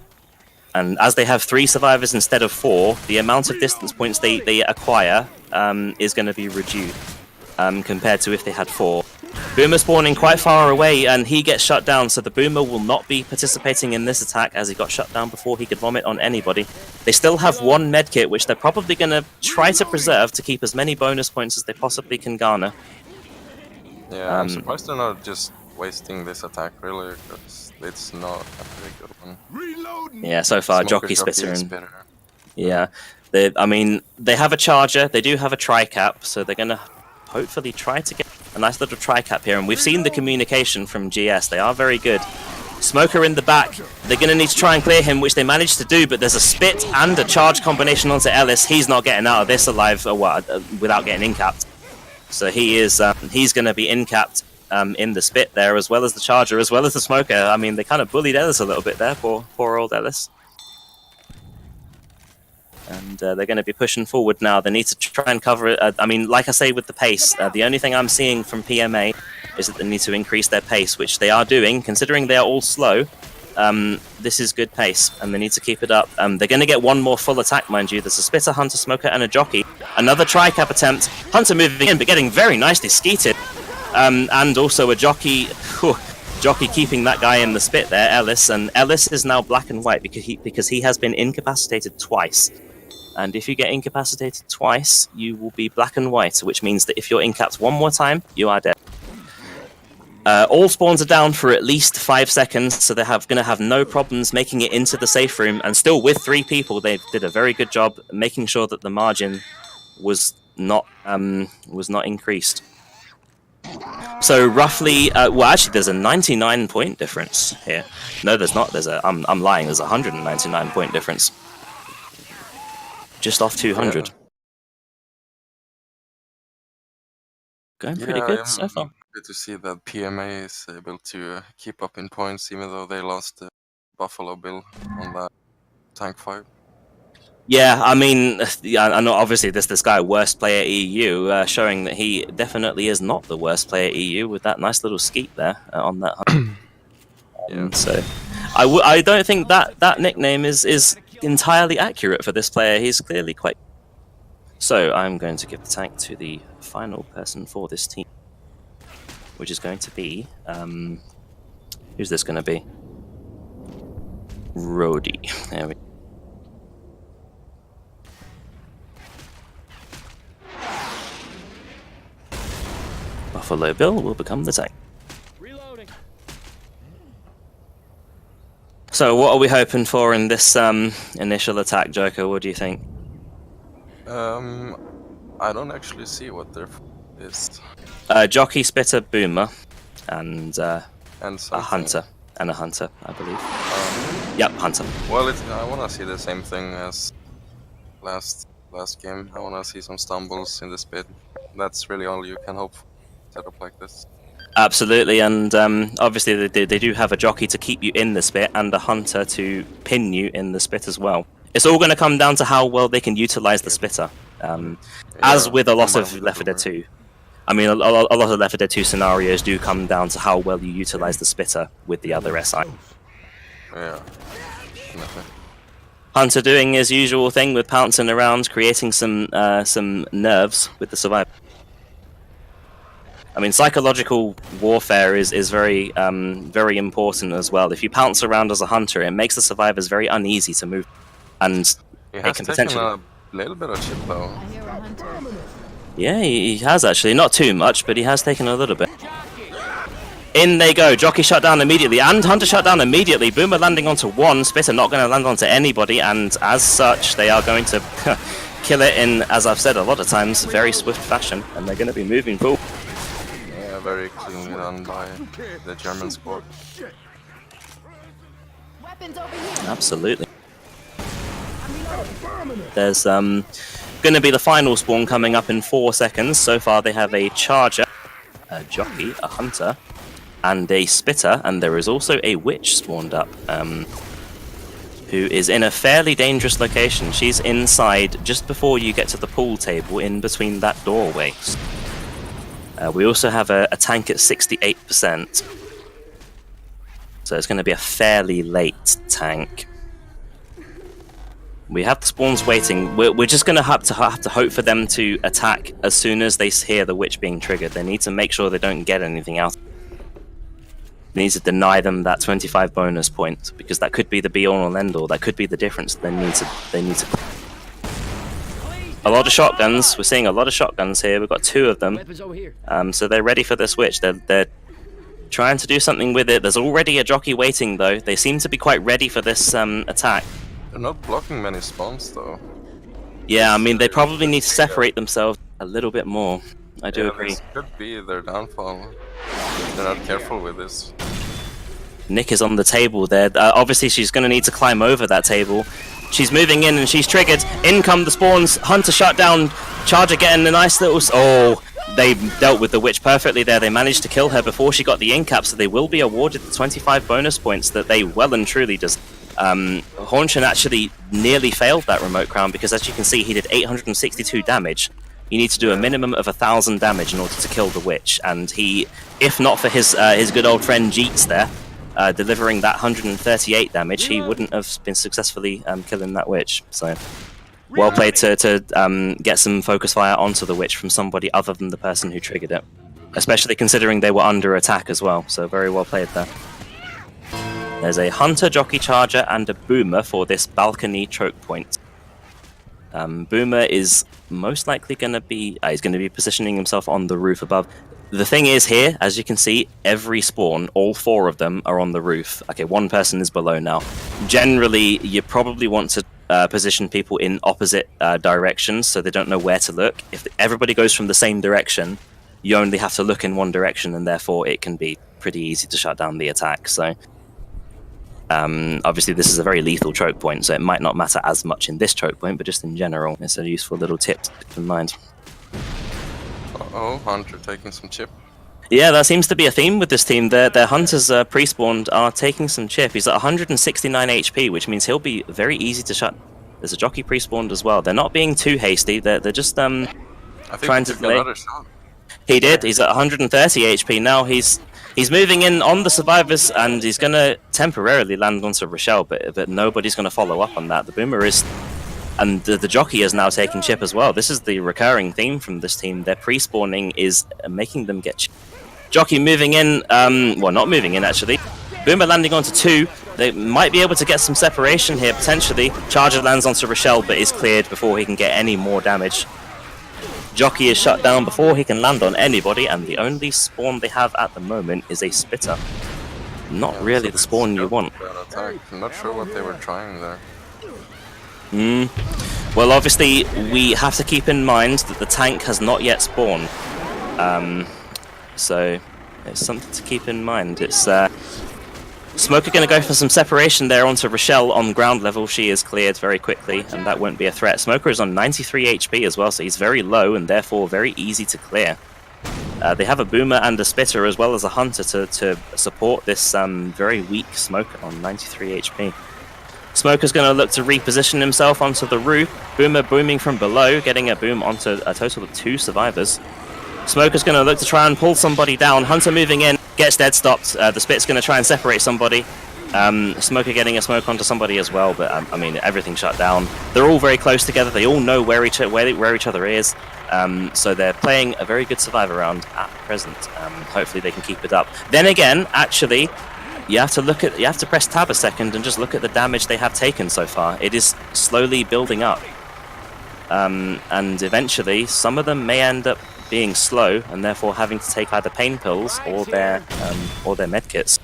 And as they have 3 survivors instead of 4, the amount of distance points they acquire is going to be reduced compared to if they had 4. Boomer spawning quite far away and he gets shut down, so the Boomer will not be participating in this attack as he got shut down before he could vomit on anybody. They still have 1 medkit, which they're probably going to try to preserve to keep as many bonus points as they possibly can garner. Yeah, I'm surprised they're not just wasting this attack, really, because it's not a very good one. Reloading. Yeah, so far, Jockey, Spitter, and... Yeah, I mean, they have a Charger, they do have a Tri-Cap, so they're going to hopefully try to get a nice little Tri-Cap here, and we've seen the communication from GS, they are very good. Smoker in the back, they're going to need to try and clear him, which they managed to do, but there's a Spit and a charge combination onto Ellis. He's not getting out of this alive without getting in-capped. So he's going to be in-capped in the Spit there, as well as the Charger, as well as the Smoker. I mean, they kind of bullied Ellis a little bit there, poor old Ellis. And they're going to be pushing forward now. They need to try and cover it. I mean, like I say with the pace, the only thing I'm seeing from PMA is that they need to increase their pace, which they are doing, considering they are all slow. This is good pace, and they need to keep it up. They're going to get 1 more full attack, mind you. There's a Spitter, Hunter, Smoker, and a Jockey. Another Tri-Cap attempt. Hunter moving in, but getting very nicely skeeted. And also a Jockey. Whew, Jockey keeping that guy in the spit there, Ellis, and Ellis is now black and white because he has been incapacitated twice. And if you get incapacitated twice, you will be black and white, which means that if you're incapped one more time, you are dead. All spawns are down for at least 5 seconds, so they're going to have no problems making it into the safe room. And still, with 3 people, they did a very good job making sure that the margin was not increased. So roughly, well, actually, there's a 99-point difference here. No, there's not. I'm lying. There's a 199-point difference. Just off 200. Yeah. Going pretty good so far. Good to see that PMA is able to keep up in points, even though they lost Buffalo Bill on that tank fight. Yeah, I mean, I know obviously this guy, worst player EU, showing that he definitely is not the worst player EU with that nice little skeet there on that. Yeah. So, I don't think that nickname is entirely accurate for this player. He's clearly quite. So I'm going to give the tank to the final person for this team, which is going to be who's this going to be? Rody. There we go. Buffalo Bill will become the tank. Reloading. So what are we hoping for in this initial attack, Joker? What do you think? I don't actually see what their is. Jockey, Spitter, Boomer, and a something. Hunter. And a Hunter, I believe. Yep, Hunter. Well, I want to see the same thing as last game. I want to see some stumbles in the spit. That's really all you can hope for set up like this. Absolutely, and obviously they do have a jockey to keep you in the spit and a hunter to pin you in the spit as well. It's all going to come down to how well they can utilize the spitter. As with a lot of Left 4 Dead 2. I mean, a lot of Left 4 Dead 2 scenarios do come down to how well you utilize the spitter with the other SI. Yeah. Nothing. Hunter doing his usual thing with pouncing around, creating some nerves with the survivor. I mean, psychological warfare is very very important as well. If you pounce around as a hunter, it makes the survivors very uneasy to move, and He it has can taken potentially. a little bit of chip though. Yeah, he has actually, not too much, but he has taken a little bit. In they go, Jockey shut down immediately, and Hunter shut down immediately. Boomer landing onto one, Spitter not going to land onto anybody, and as such, they are going to kill it in, as I've said a lot of times, very swift fashion, and they're going to be moving forward. Very cleanly done by the German squad. Absolutely. There's going to be the final spawn coming up in 4 seconds. So far they have a charger, a jockey, a hunter, and a spitter, and there is also a witch spawned up, who is in a fairly dangerous location. She's inside just before you get to the pool table, in between that doorway. We also have a tank at 68%, so it's going to be a fairly late tank. We have the spawns waiting. We're just going to have to hope for them to attack as soon as they hear the witch being triggered. They need to make sure they don't get anything out. They need to deny them that 25 bonus point, because that could be the be-all and end-all. That could be the difference. They need to. A lot of shotguns. We're seeing a lot of shotguns here. We've got 2 of them. So they're ready for this witch. They're trying to do something with it. There's already a jockey waiting, though. They seem to be quite ready for this attack. They're not blocking many spawns, though. Yeah, I mean, they probably need to separate themselves a little bit more. I do agree. This could be their downfall if they're not careful with this. Nick is on the table there. Obviously, she's going to need to climb over that table. She's moving in and she's triggered. In come the spawns. Hunter shut down. Charger getting a nice little... Oh, they dealt with the witch perfectly there. They managed to kill her before she got the in-cap, so they will be awarded the 25 bonus points that they well and truly deserve. Hornshin actually nearly failed that remote crown, because as you can see, he did 862 damage. You need to do a minimum of 1,000 damage in order to kill the witch, and he, if not for his good old friend Jeets there, delivering that 138 damage, he wouldn't have been successfully killing that witch. So, well played to get some focus fire onto the witch from somebody other than the person who triggered it. especially considering they were under attack as well. So very well played there. There's a Hunter, Jockey, Charger, and a Boomer for this balcony choke point. Boomer is most likely going to be... he's going to be positioning himself on the roof above. The thing is here, as you can see, every spawn, all 4 of them are on the roof. Okay, 1 person is below now. Generally, you probably want to position people in opposite directions so they don't know where to look. If everybody goes from the same direction, you only have to look in one direction, and therefore it can be pretty easy to shut down the attack. So... obviously this is a very lethal choke point, so it might not matter as much in this choke point, but just in general, it's a useful little tip to keep in mind. Uh-oh, Hunter taking some chip. Yeah, that seems to be a theme with this team. Their Hunters pre-spawned are taking some chip. He's at 169 HP, which means he'll be very easy to shut. There's a Jockey pre-spawned as well. They're not being too hasty, they're just I think trying to he took delay. another shot. He did, he's at 130 HP now. He's moving in on the survivors, and he's going to temporarily land onto Rochelle, but nobody's going to follow up on that. The Boomer is... and the Jockey is now taking chip as well. This is the recurring theme from this team. Their pre-spawning is making them get chip. Jockey moving in, well, not moving in actually. Boomer landing onto 2. They might be able to get some separation here, potentially. Charger lands onto Rochelle, but is cleared before he can get any more damage. Jockey is shut down before he can land on anybody, and the only spawn they have at the moment is a Spitter. Not really the spawn you want. I'm not sure what they were trying there. Well, obviously, we have to keep in mind that the tank has not yet spawned. So, it's something to keep in mind. It's Smoker going to go for some separation there onto Rochelle on ground level. She is cleared very quickly, and that won't be a threat. Smoker is on 93 HP as well, so he's very low and therefore very easy to clear. They have a Boomer and a Spitter as well as a Hunter to support this very weak Smoker on 93 HP. Smoker's going to look to reposition himself onto the roof. Boomer booming from below, getting a boom onto a total of 2 survivors. Smoker's going to look to try and pull somebody down. Hunter moving in, gets dead stopped. The Spit's going to try and separate somebody. Smoker getting a smoke onto somebody as well, but I mean, everything shut down. They're all very close together. They all know where each other is. So they're playing a very good Survivor round at present. Hopefully they can keep it up. Then again, actually, you have to press tab a second and just look at the damage they have taken so far. It is slowly building up. And eventually, some of them may end up being slow and therefore having to take either pain pills or their medkits.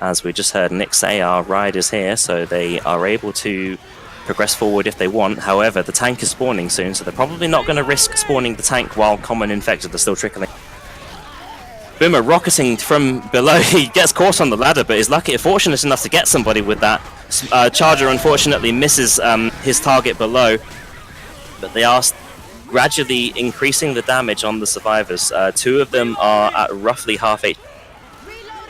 As we just heard Nick say, our ride is here, so they are able to progress forward if they want. However, the tank is spawning soon, so they're probably not going to risk spawning the tank while common infected are still trickling. Boomer rocketing from below. He gets caught on the ladder, but is fortunate enough to get somebody with that. Charger unfortunately misses his target below, but they are gradually increasing the damage on the survivors. 2 of them are at roughly half HP.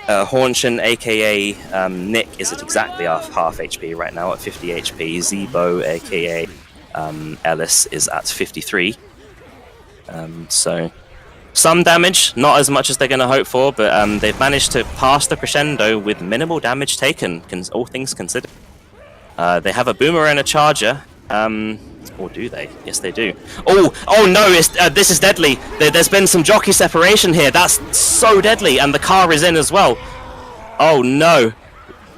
Hornshin, aka Nick, is at exactly half HP right now at 50 HP. Zebo, aka Ellis, is at 53. So some damage, not as much as they're going to hope for, but they've managed to pass the crescendo with minimal damage taken, all things considered. They have a Boomer and a Charger. Or do they? Yes, they do. Oh no! This is deadly. There's been some Jockey separation here. That's so deadly, and the car is in as well. Oh no!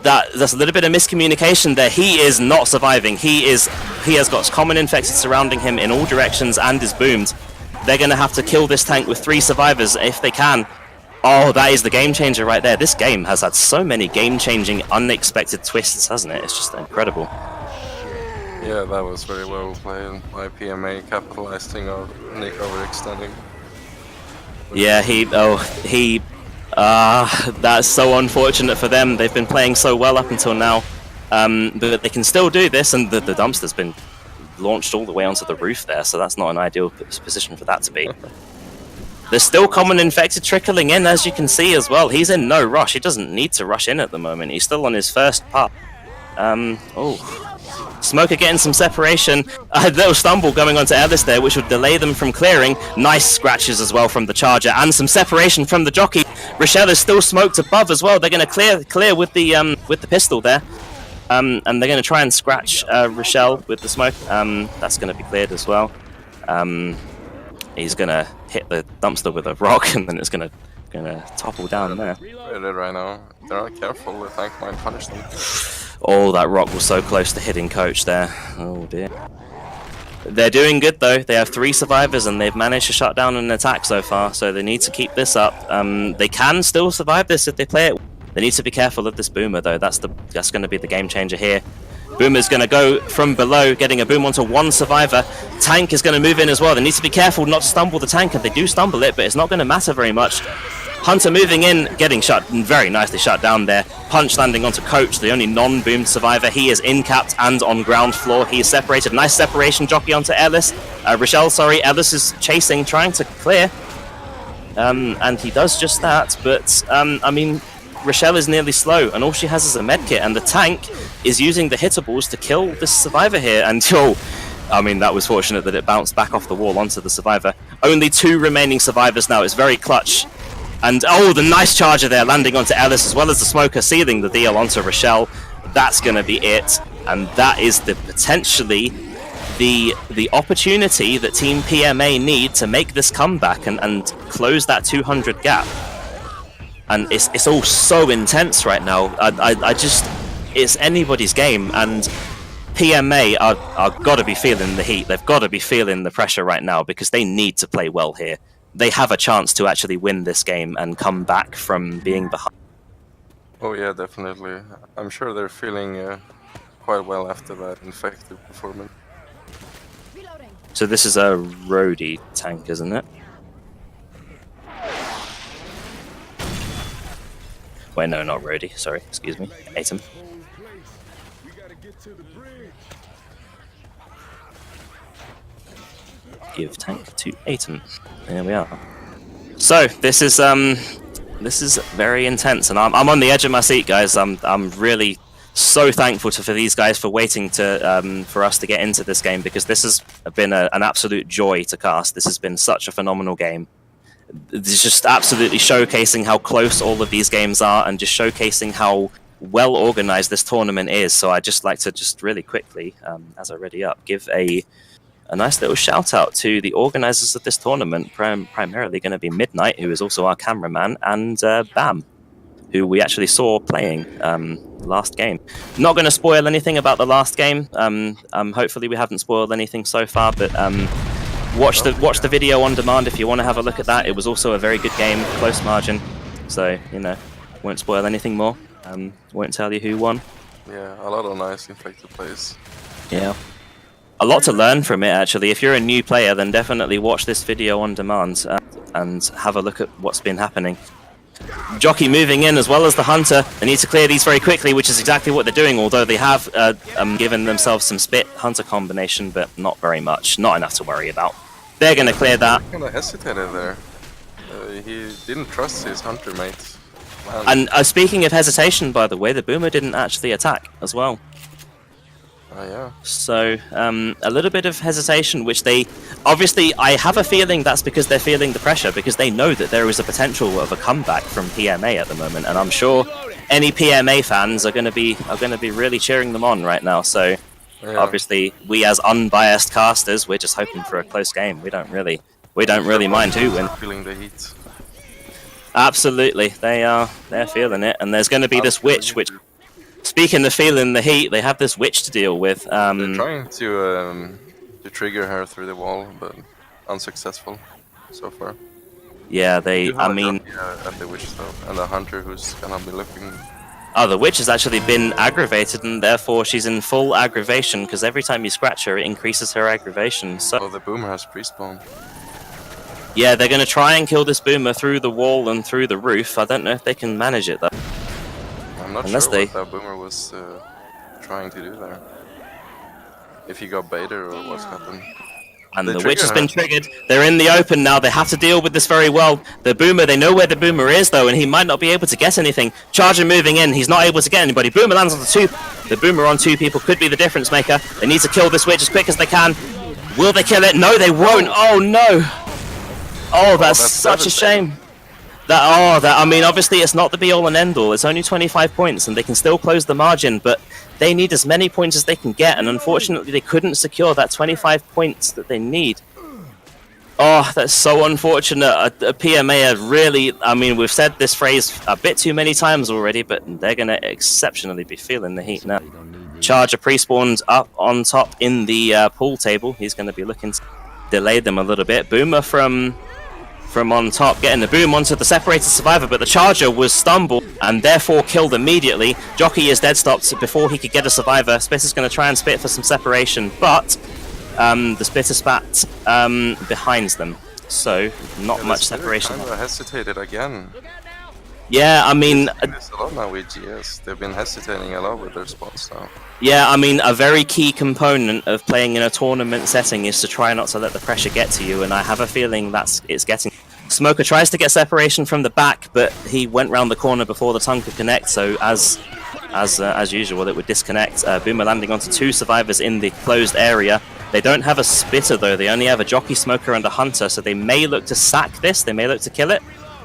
That's a little bit of miscommunication there. He is not surviving. He has got common infected surrounding him in all directions and is boomed. They're going to have to kill this tank with 3 survivors if they can. Oh, that is the game changer right there. This game has had so many game-changing, unexpected twists, hasn't it? It's just incredible. Yeah, that was very well played by PMA, capitalizing on Nick overextending. Yeah, that's so unfortunate for them. They've been playing so well up until now, but they can still do this, and the dumpster's been launched all the way onto the roof there, so that's not an ideal position for that to be. There's still common infected trickling in, as you can see as well. He's in no rush. He doesn't need to rush in at the moment. He's still on his first putt. Smoker getting some separation. A little stumble going onto Ellis there, which would delay them from clearing. Nice scratches as well from the Charger, and some separation from the Jockey. Rochelle is still smoked above as well. They're going to clear with the pistol there, and they're going to try and scratch Rochelle with the smoke. That's going to be cleared as well. He's gonna hit the dumpster with a rock, and then it's gonna topple down there. Right now, if they're not careful, the tank might punish them. Oh, that rock was so close to hitting Coach there. Oh dear. They're doing good though. They have 3 survivors and they've managed to shut down an attack so far, so they need to keep this up. They can still survive this if they play it. They need to be careful of this Boomer though. That's going to be the game changer here. Boomer's going to go from below, getting a boom onto 1 survivor. Tank is going to move in as well. They need to be careful not to stumble the tank, and they do stumble it, but it's not going to matter very much. Hunter moving in, getting shut, very nicely shut down there. Punch landing onto Coach, the only non-boomed survivor. He is in-capped and on ground floor. He is separated. Nice separation, jockey onto Ellis. Rochelle, sorry, Ellis is chasing, trying to clear. And he does just that, but, I mean, Rochelle is nearly slow, and all she has is a medkit, and the tank is using the hittables to kill this survivor here. And, I mean, that was fortunate that it bounced back off the wall onto the survivor. Only 2 remaining survivors now. It's very clutch. And, oh, the nice charger there landing onto Ellis, as well as the smoker sealing the deal onto Rochelle. That's going to be it. And that is potentially the opportunity that Team PMA need to make this comeback and close that 200 gap. And it's all so intense right now. I just, it's anybody's game, and PMA are got to be feeling the heat. They've got to be feeling the pressure right now because they need to play well here. They have a chance to actually win this game and come back from being behind. Oh yeah, definitely. I'm sure they're feeling quite well after that infected performance. So this is a roadie tank, isn't it? Wait, no, not roadie. Sorry, excuse me. Atom. Give tank to Atom. There we are. So this is very intense, and I'm on the edge of my seat, guys. I'm really so thankful for these guys for waiting to for us to get into this game, because this has been an absolute joy to cast. This has been such a phenomenal game. It's just absolutely showcasing how close all of these games are, and just showcasing how well organized this tournament is. So I'd just like to just really quickly, as I ready up, give a nice little shout out to the organizers of this tournament, primarily going to be Midnight, who is also our cameraman, and Bam, who we actually saw playing last game. Not going to spoil anything about the last game. Hopefully we haven't spoiled anything so far, but watch the video on demand if you want to have a look at that. It was also a very good game, close margin. So, you know, won't spoil anything more. Won't tell you who won. Yeah, a lot of nice infected plays. Yeah. A lot to learn from it, actually. If you're a new player, then definitely watch this video on demand and have a look at what's been happening. Jockey moving in as well as the Hunter. They need to clear these very quickly, which is exactly what they're doing, although they have given themselves some spit Hunter combination, but not very much. Not enough to worry about. They're going to clear that. He kind of hesitated there. He didn't trust his Hunter mates. And speaking of hesitation, by the way, the Boomer didn't actually attack as well. Yeah. So, a little bit of hesitation, which they... Obviously, I have a feeling that's because they're feeling the pressure, because they know that there is a potential of a comeback from PMA at the moment, and I'm sure any PMA fans are going to be really cheering them on right now. So, yeah. Obviously, we as unbiased casters, we're just hoping for a close game. We don't really mind who wins. Feeling the heat. Absolutely, they're feeling it, and there's going to be this witch, which... Speaking of feeling the heat, they have this witch to deal with. They're trying to trigger her through the wall, but unsuccessful so far. Yeah, I mean... At the witch though, and the Hunter who's gonna be looking... Oh, the witch has actually been aggravated, and therefore she's in full aggravation, because every time you scratch her, it increases her aggravation. So... Oh, the Boomer has pre-spawn. Yeah, they're going to try and kill this Boomer through the wall and through the roof. I don't know if they can manage it, though. I'm not sure what that Boomer was trying to do there. If he got baited or what's happened. And the witch has been triggered. They're in the open now. They have to deal with this very well. The Boomer, they know where the Boomer is, though, and he might not be able to get anything. Charger moving in. He's not able to get anybody. Boomer lands on the 2. The Boomer on 2 people could be the difference maker. They need to kill this witch as quick as they can. Will they kill it? No, they won't. Oh, no. Oh, that's such a shame. I mean, obviously it's not the be-all and end-all. It's only 25 points, and they can still close the margin, but they need as many points as they can get, and unfortunately they couldn't secure that 25 points that they need. Oh, that's so unfortunate. A PMA are really, I mean, we've said this phrase a bit too many times already, but they're going to exceptionally be feeling the heat now. Charger pre-spawned up on top in the pool table. He's going to be looking to delay them a little bit. Boomer from on top, getting the boom onto the separated survivor, but the Charger was stumbled and therefore killed immediately. Jockey is dead stopped before he could get a survivor. Spitter's going to try and spit for some separation, but the Spitter spat behind them, so not much separation. Kind of hesitated again. Yeah, I mean, It's a lot now with GS. They've been hesitating a lot with their spots now. yeah, I mean, a very key component of playing in a tournament setting is to try not to let the pressure get to you, and I have a feeling it's getting. Smoker tries to get separation from the back, but he went round the corner before the tongue could connect, so as usual, it would disconnect. Boomer landing onto 2 survivors in the closed area. They don't have a Spitter though, they only have a Jockey, Smoker, and a Hunter, so they may look to sack this, they may look to kill it,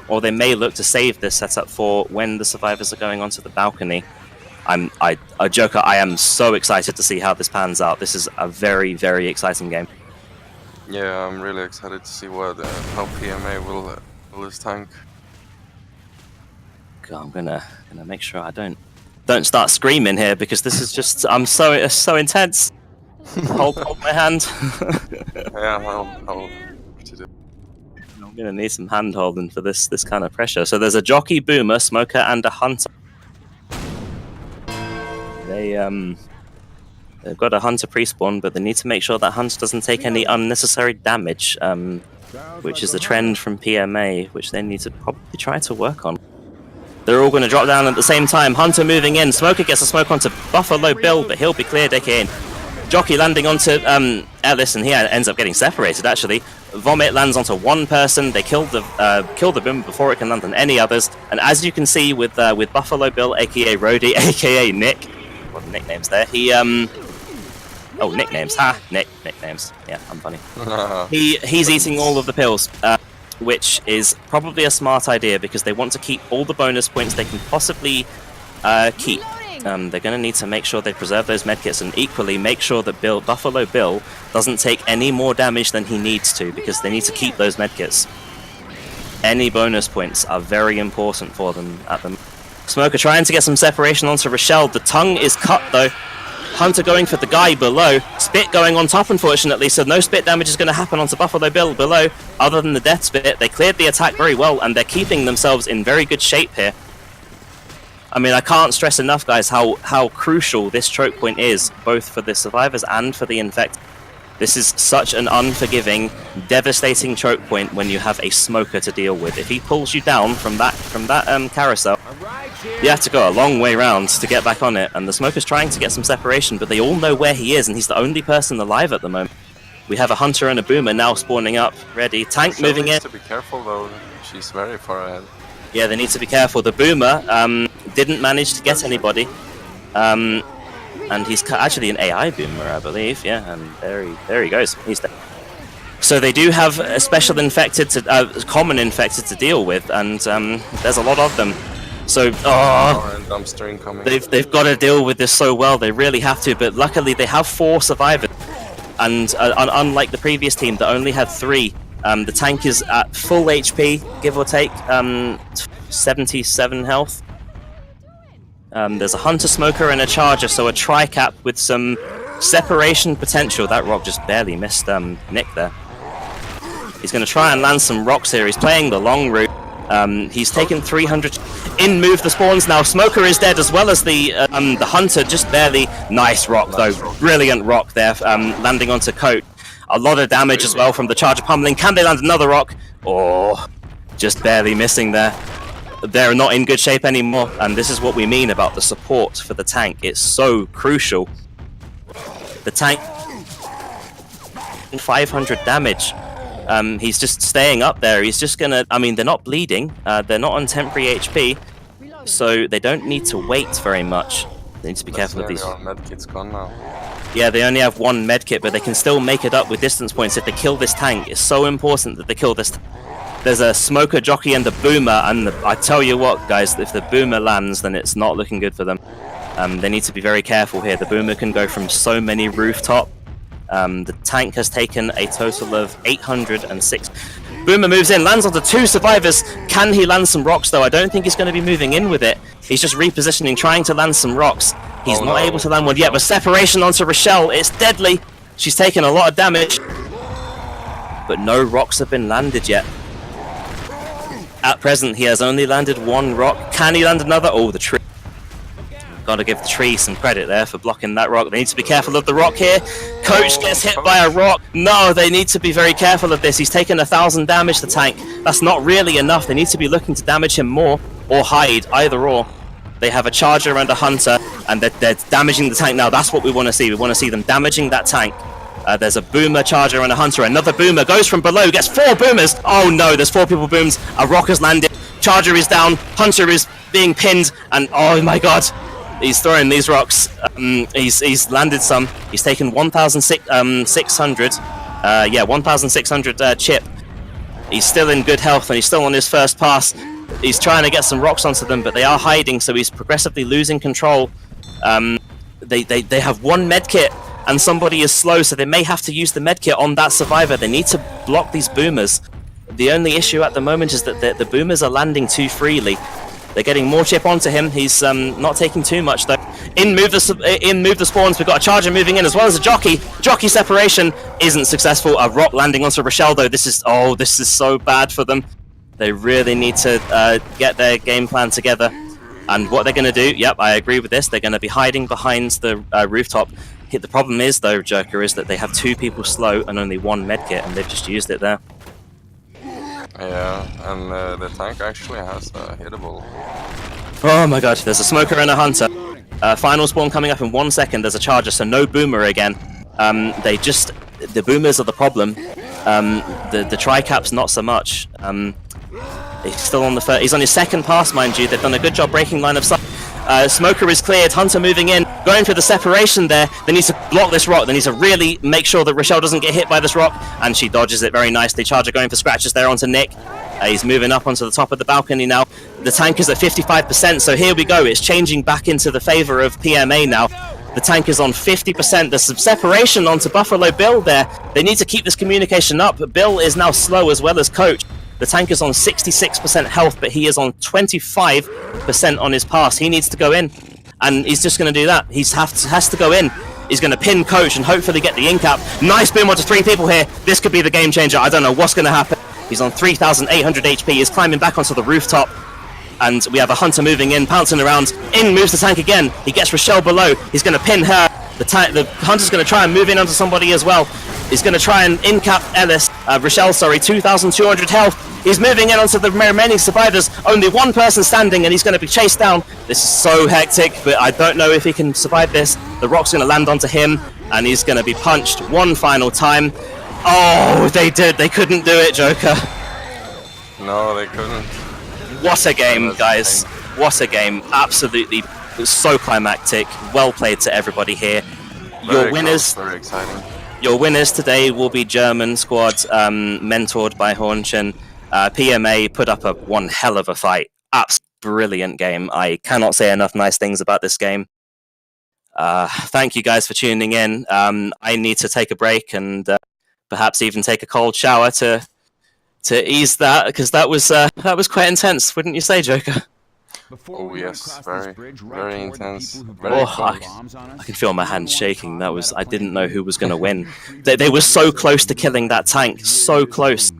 or they may look to save this setup for when the survivors are going onto the balcony. Joker, I am so excited to see how this pans out. This is a very, very exciting game. Yeah, I'm really excited to see what how PMA will his tank. God, I'm gonna make sure I don't start screaming here, because this is just it's so intense. hold my hand. Yeah, I'll do. I'm gonna need some hand holding for this kind of pressure. So there's a Jockey, Boomer, Smoker, and a Hunter. They've got a Hunter pre-spawn, but they need to make sure that Hunter doesn't take any unnecessary damage, which is a trend from PMA, which they need to probably try to work on. They're all going to drop down at the same time. Hunter moving in. Smoker gets a smoke onto Buffalo Bill, but he'll be cleared, aka Jockey landing onto Ellis, and he ends up getting separated, actually. Vomit lands onto one person. They kill the boom before it can land on any others. And as you can see with Buffalo Bill, aka Rhodey, aka Nick, what nicknames there? He oh, nicknames. Nicknames. Yeah, I'm funny. He's eating all of the pills, which is probably a smart idea because they want to keep all the bonus points they can possibly keep. They're going to need to make sure they preserve those medkits, and equally make sure that Buffalo Bill doesn't take any more damage than he needs to, because they need to keep those medkits. Any bonus points are very important for them at the moment. Smoker trying to get some separation onto Rochelle. The tongue is cut though. Hunter going for the guy below. Spit going on top, unfortunately, so no spit damage is going to happen onto Buffalo Bill below, other than the death spit. They cleared the attack very well, and they're keeping themselves in very good shape here. I mean, I can't stress enough, guys, how crucial this choke point is, both for the survivors and for the infected. This is such an unforgiving, devastating choke point when you have a Smoker to deal with. If he pulls you down from that carousel, you have to go a long way round to get back on it. And the Smoker's trying to get some separation, but they all know where he is, and he's the only person alive at the moment. We have a Hunter and a Boomer now spawning up, ready. Tank moving in. To be careful though, she's very far ahead. Yeah, they need to be careful. The Boomer didn't manage to get anybody. And he's actually an AI Boomer, I believe. Yeah, and there he goes. He's there. So they do have a special infected, common infected to deal with, and there's a lot of them. So, dumpster incoming. They've got to deal with this so well. They really have to. But luckily, they have 4 survivors, and unlike the previous team that only had 3, the tank is at full HP, give or take, 77 health. There's a Hunter, Smoker, and a Charger, so a tri-cap with some separation potential. That rock just barely missed Nick there. He's going to try and land some rocks here. He's playing the long route. He's taken 300. In move the spawns now. Smoker is dead, as well as the Hunter, just barely. Nice rock, though. Brilliant rock there, landing onto Coat. A lot of damage as well from the Charger pummeling. Can they land another rock? Oh, just barely missing there. They're not in good shape anymore, and this is what we mean about the support for the tank. It's so crucial. The tank, 500 damage. He's just staying up there. He's just gonna, I mean, they're not bleeding. They're not on temporary HP, so they don't need to wait very much. They need to be careful of these. Medkit's gone now. Yeah, they only have 1 medkit, but they can still make it up with distance points if they kill this tank. It's so important that they kill this tank. There's a Smoker, Jockey, and a Boomer, and I tell you what, guys, if the Boomer lands, then it's not looking good for them. They need to be very careful here. The Boomer can go from so many rooftop The tank has taken a total of 806. Boomer moves in, lands onto 2 survivors. Can he land some rocks though? I don't think he's going to be moving in with it. He's just repositioning, trying to land some rocks. He's not able to land one yet, but separation onto Rochelle. It's deadly. She's taken a lot of damage. But no rocks have been landed yet. At present, he has only landed 1 rock. Can he land another? Oh, the tree. Gotta give the tree some credit there for blocking that rock. They need to be careful of the rock here. Coach gets hit by a rock. No, they need to be very careful of this. He's taken 1,000 damage, the tank. That's not really enough. They need to be looking to damage him more or hide, either or. They have a charger and a hunter, and they're damaging the tank now. That's what we want to see. We want to see them damaging that tank. There's a boomer, charger, and a hunter. Another boomer goes from below, gets 4 boomers. Oh no, there's 4 people booms. A rock has landed. Charger is down. Hunter is being pinned, and oh my god. He's throwing these rocks. He's landed some. He's taken 1,600. 1,600 chip. He's still in good health, and he's still on his first pass. He's trying to get some rocks onto them, but they are hiding, so he's progressively losing control. They have 1 medkit, and somebody is slow, so they may have to use the medkit on that survivor. They need to block these boomers. The only issue at the moment is that the boomers are landing too freely. They're getting more chip onto him. He's not taking too much though. In move the spawns. We've got a charger moving in as well as a jockey. Jockey separation isn't successful. A rock landing onto Rochelle though. This is so bad for them. They really need to get their game plan together. And what they're going to do? Yep, I agree with this. They're going to be hiding behind the rooftop. The problem is though, Joker, is that they have 2 people slow and only 1 medkit, and they've just used it there. Yeah, and the tank actually has a hittable. Oh my god, there's a smoker and a hunter. Final spawn coming up in 1 second. There's a charger, so no boomer again. The boomers are the problem. The tri-caps not so much. He's still on he's on his 2nd pass, mind you. They've done a good job breaking line of sight. Smoker is cleared, Hunter moving in, going for the separation there. They need to block this rock. They need to really make sure that Rochelle doesn't get hit by this rock, and she dodges it very nicely. Charger going for scratches there onto Nick. He's moving up onto the top of the balcony now. The tank is at 55%, so here we go. It's changing back into the favor of PMA now. The tank is on 50%. There's some separation onto Buffalo Bill there. They need to keep this communication up. Bill is now slow as well as Coach. The tank is on 66% health, but he is on 25% on his pass. He needs to go in, and he's just going to do that. He has to go in. He's going to pin Coach and hopefully get the in-cap. Nice boom onto 3 people here. This could be the game changer. I don't know what's going to happen. He's on 3,800 HP. He's climbing back onto the rooftop, and we have a hunter moving in, pouncing around. In moves the tank again. He gets Rochelle below. He's going to pin her. The hunter's going to try and move in onto somebody as well. He's going to try and in-cap Rochelle, 2,200 health. He's moving in onto the remaining survivors. Only 1 person standing, and he's going to be chased down. This is so hectic, but I don't know if he can survive this. The rock's going to land onto him, and he's going to be punched 1 final time. Oh, they did. They couldn't do it, Joker. No, they couldn't. What a game, guys. What a game. Absolutely so climactic. Well played to everybody here. Your winners. Very exciting. Your winners today will be German squad, mentored by Hornchen. PMA put up one hell of a fight. Absolutely brilliant game. I cannot say enough nice things about this game. Thank you guys for tuning in. I need to take a break and perhaps even take a cold shower to ease that, because that was quite intense, wouldn't you say, Joker? Oh yes, very intense. I can feel my hands shaking. I didn't know who was going to win. They were so close to killing that tank, so close.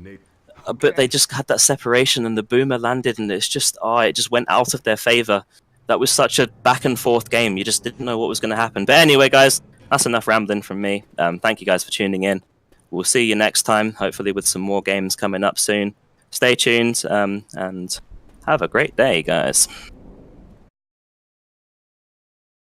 But they just had that separation, and the boomer landed, and it just went out of their favor. That was such a back and forth game. You just didn't know what was going to happen. But anyway, guys, that's enough rambling from me. Thank you guys for tuning in. We'll see you next time, hopefully with some more games coming up soon. Stay tuned, and have a great day, guys.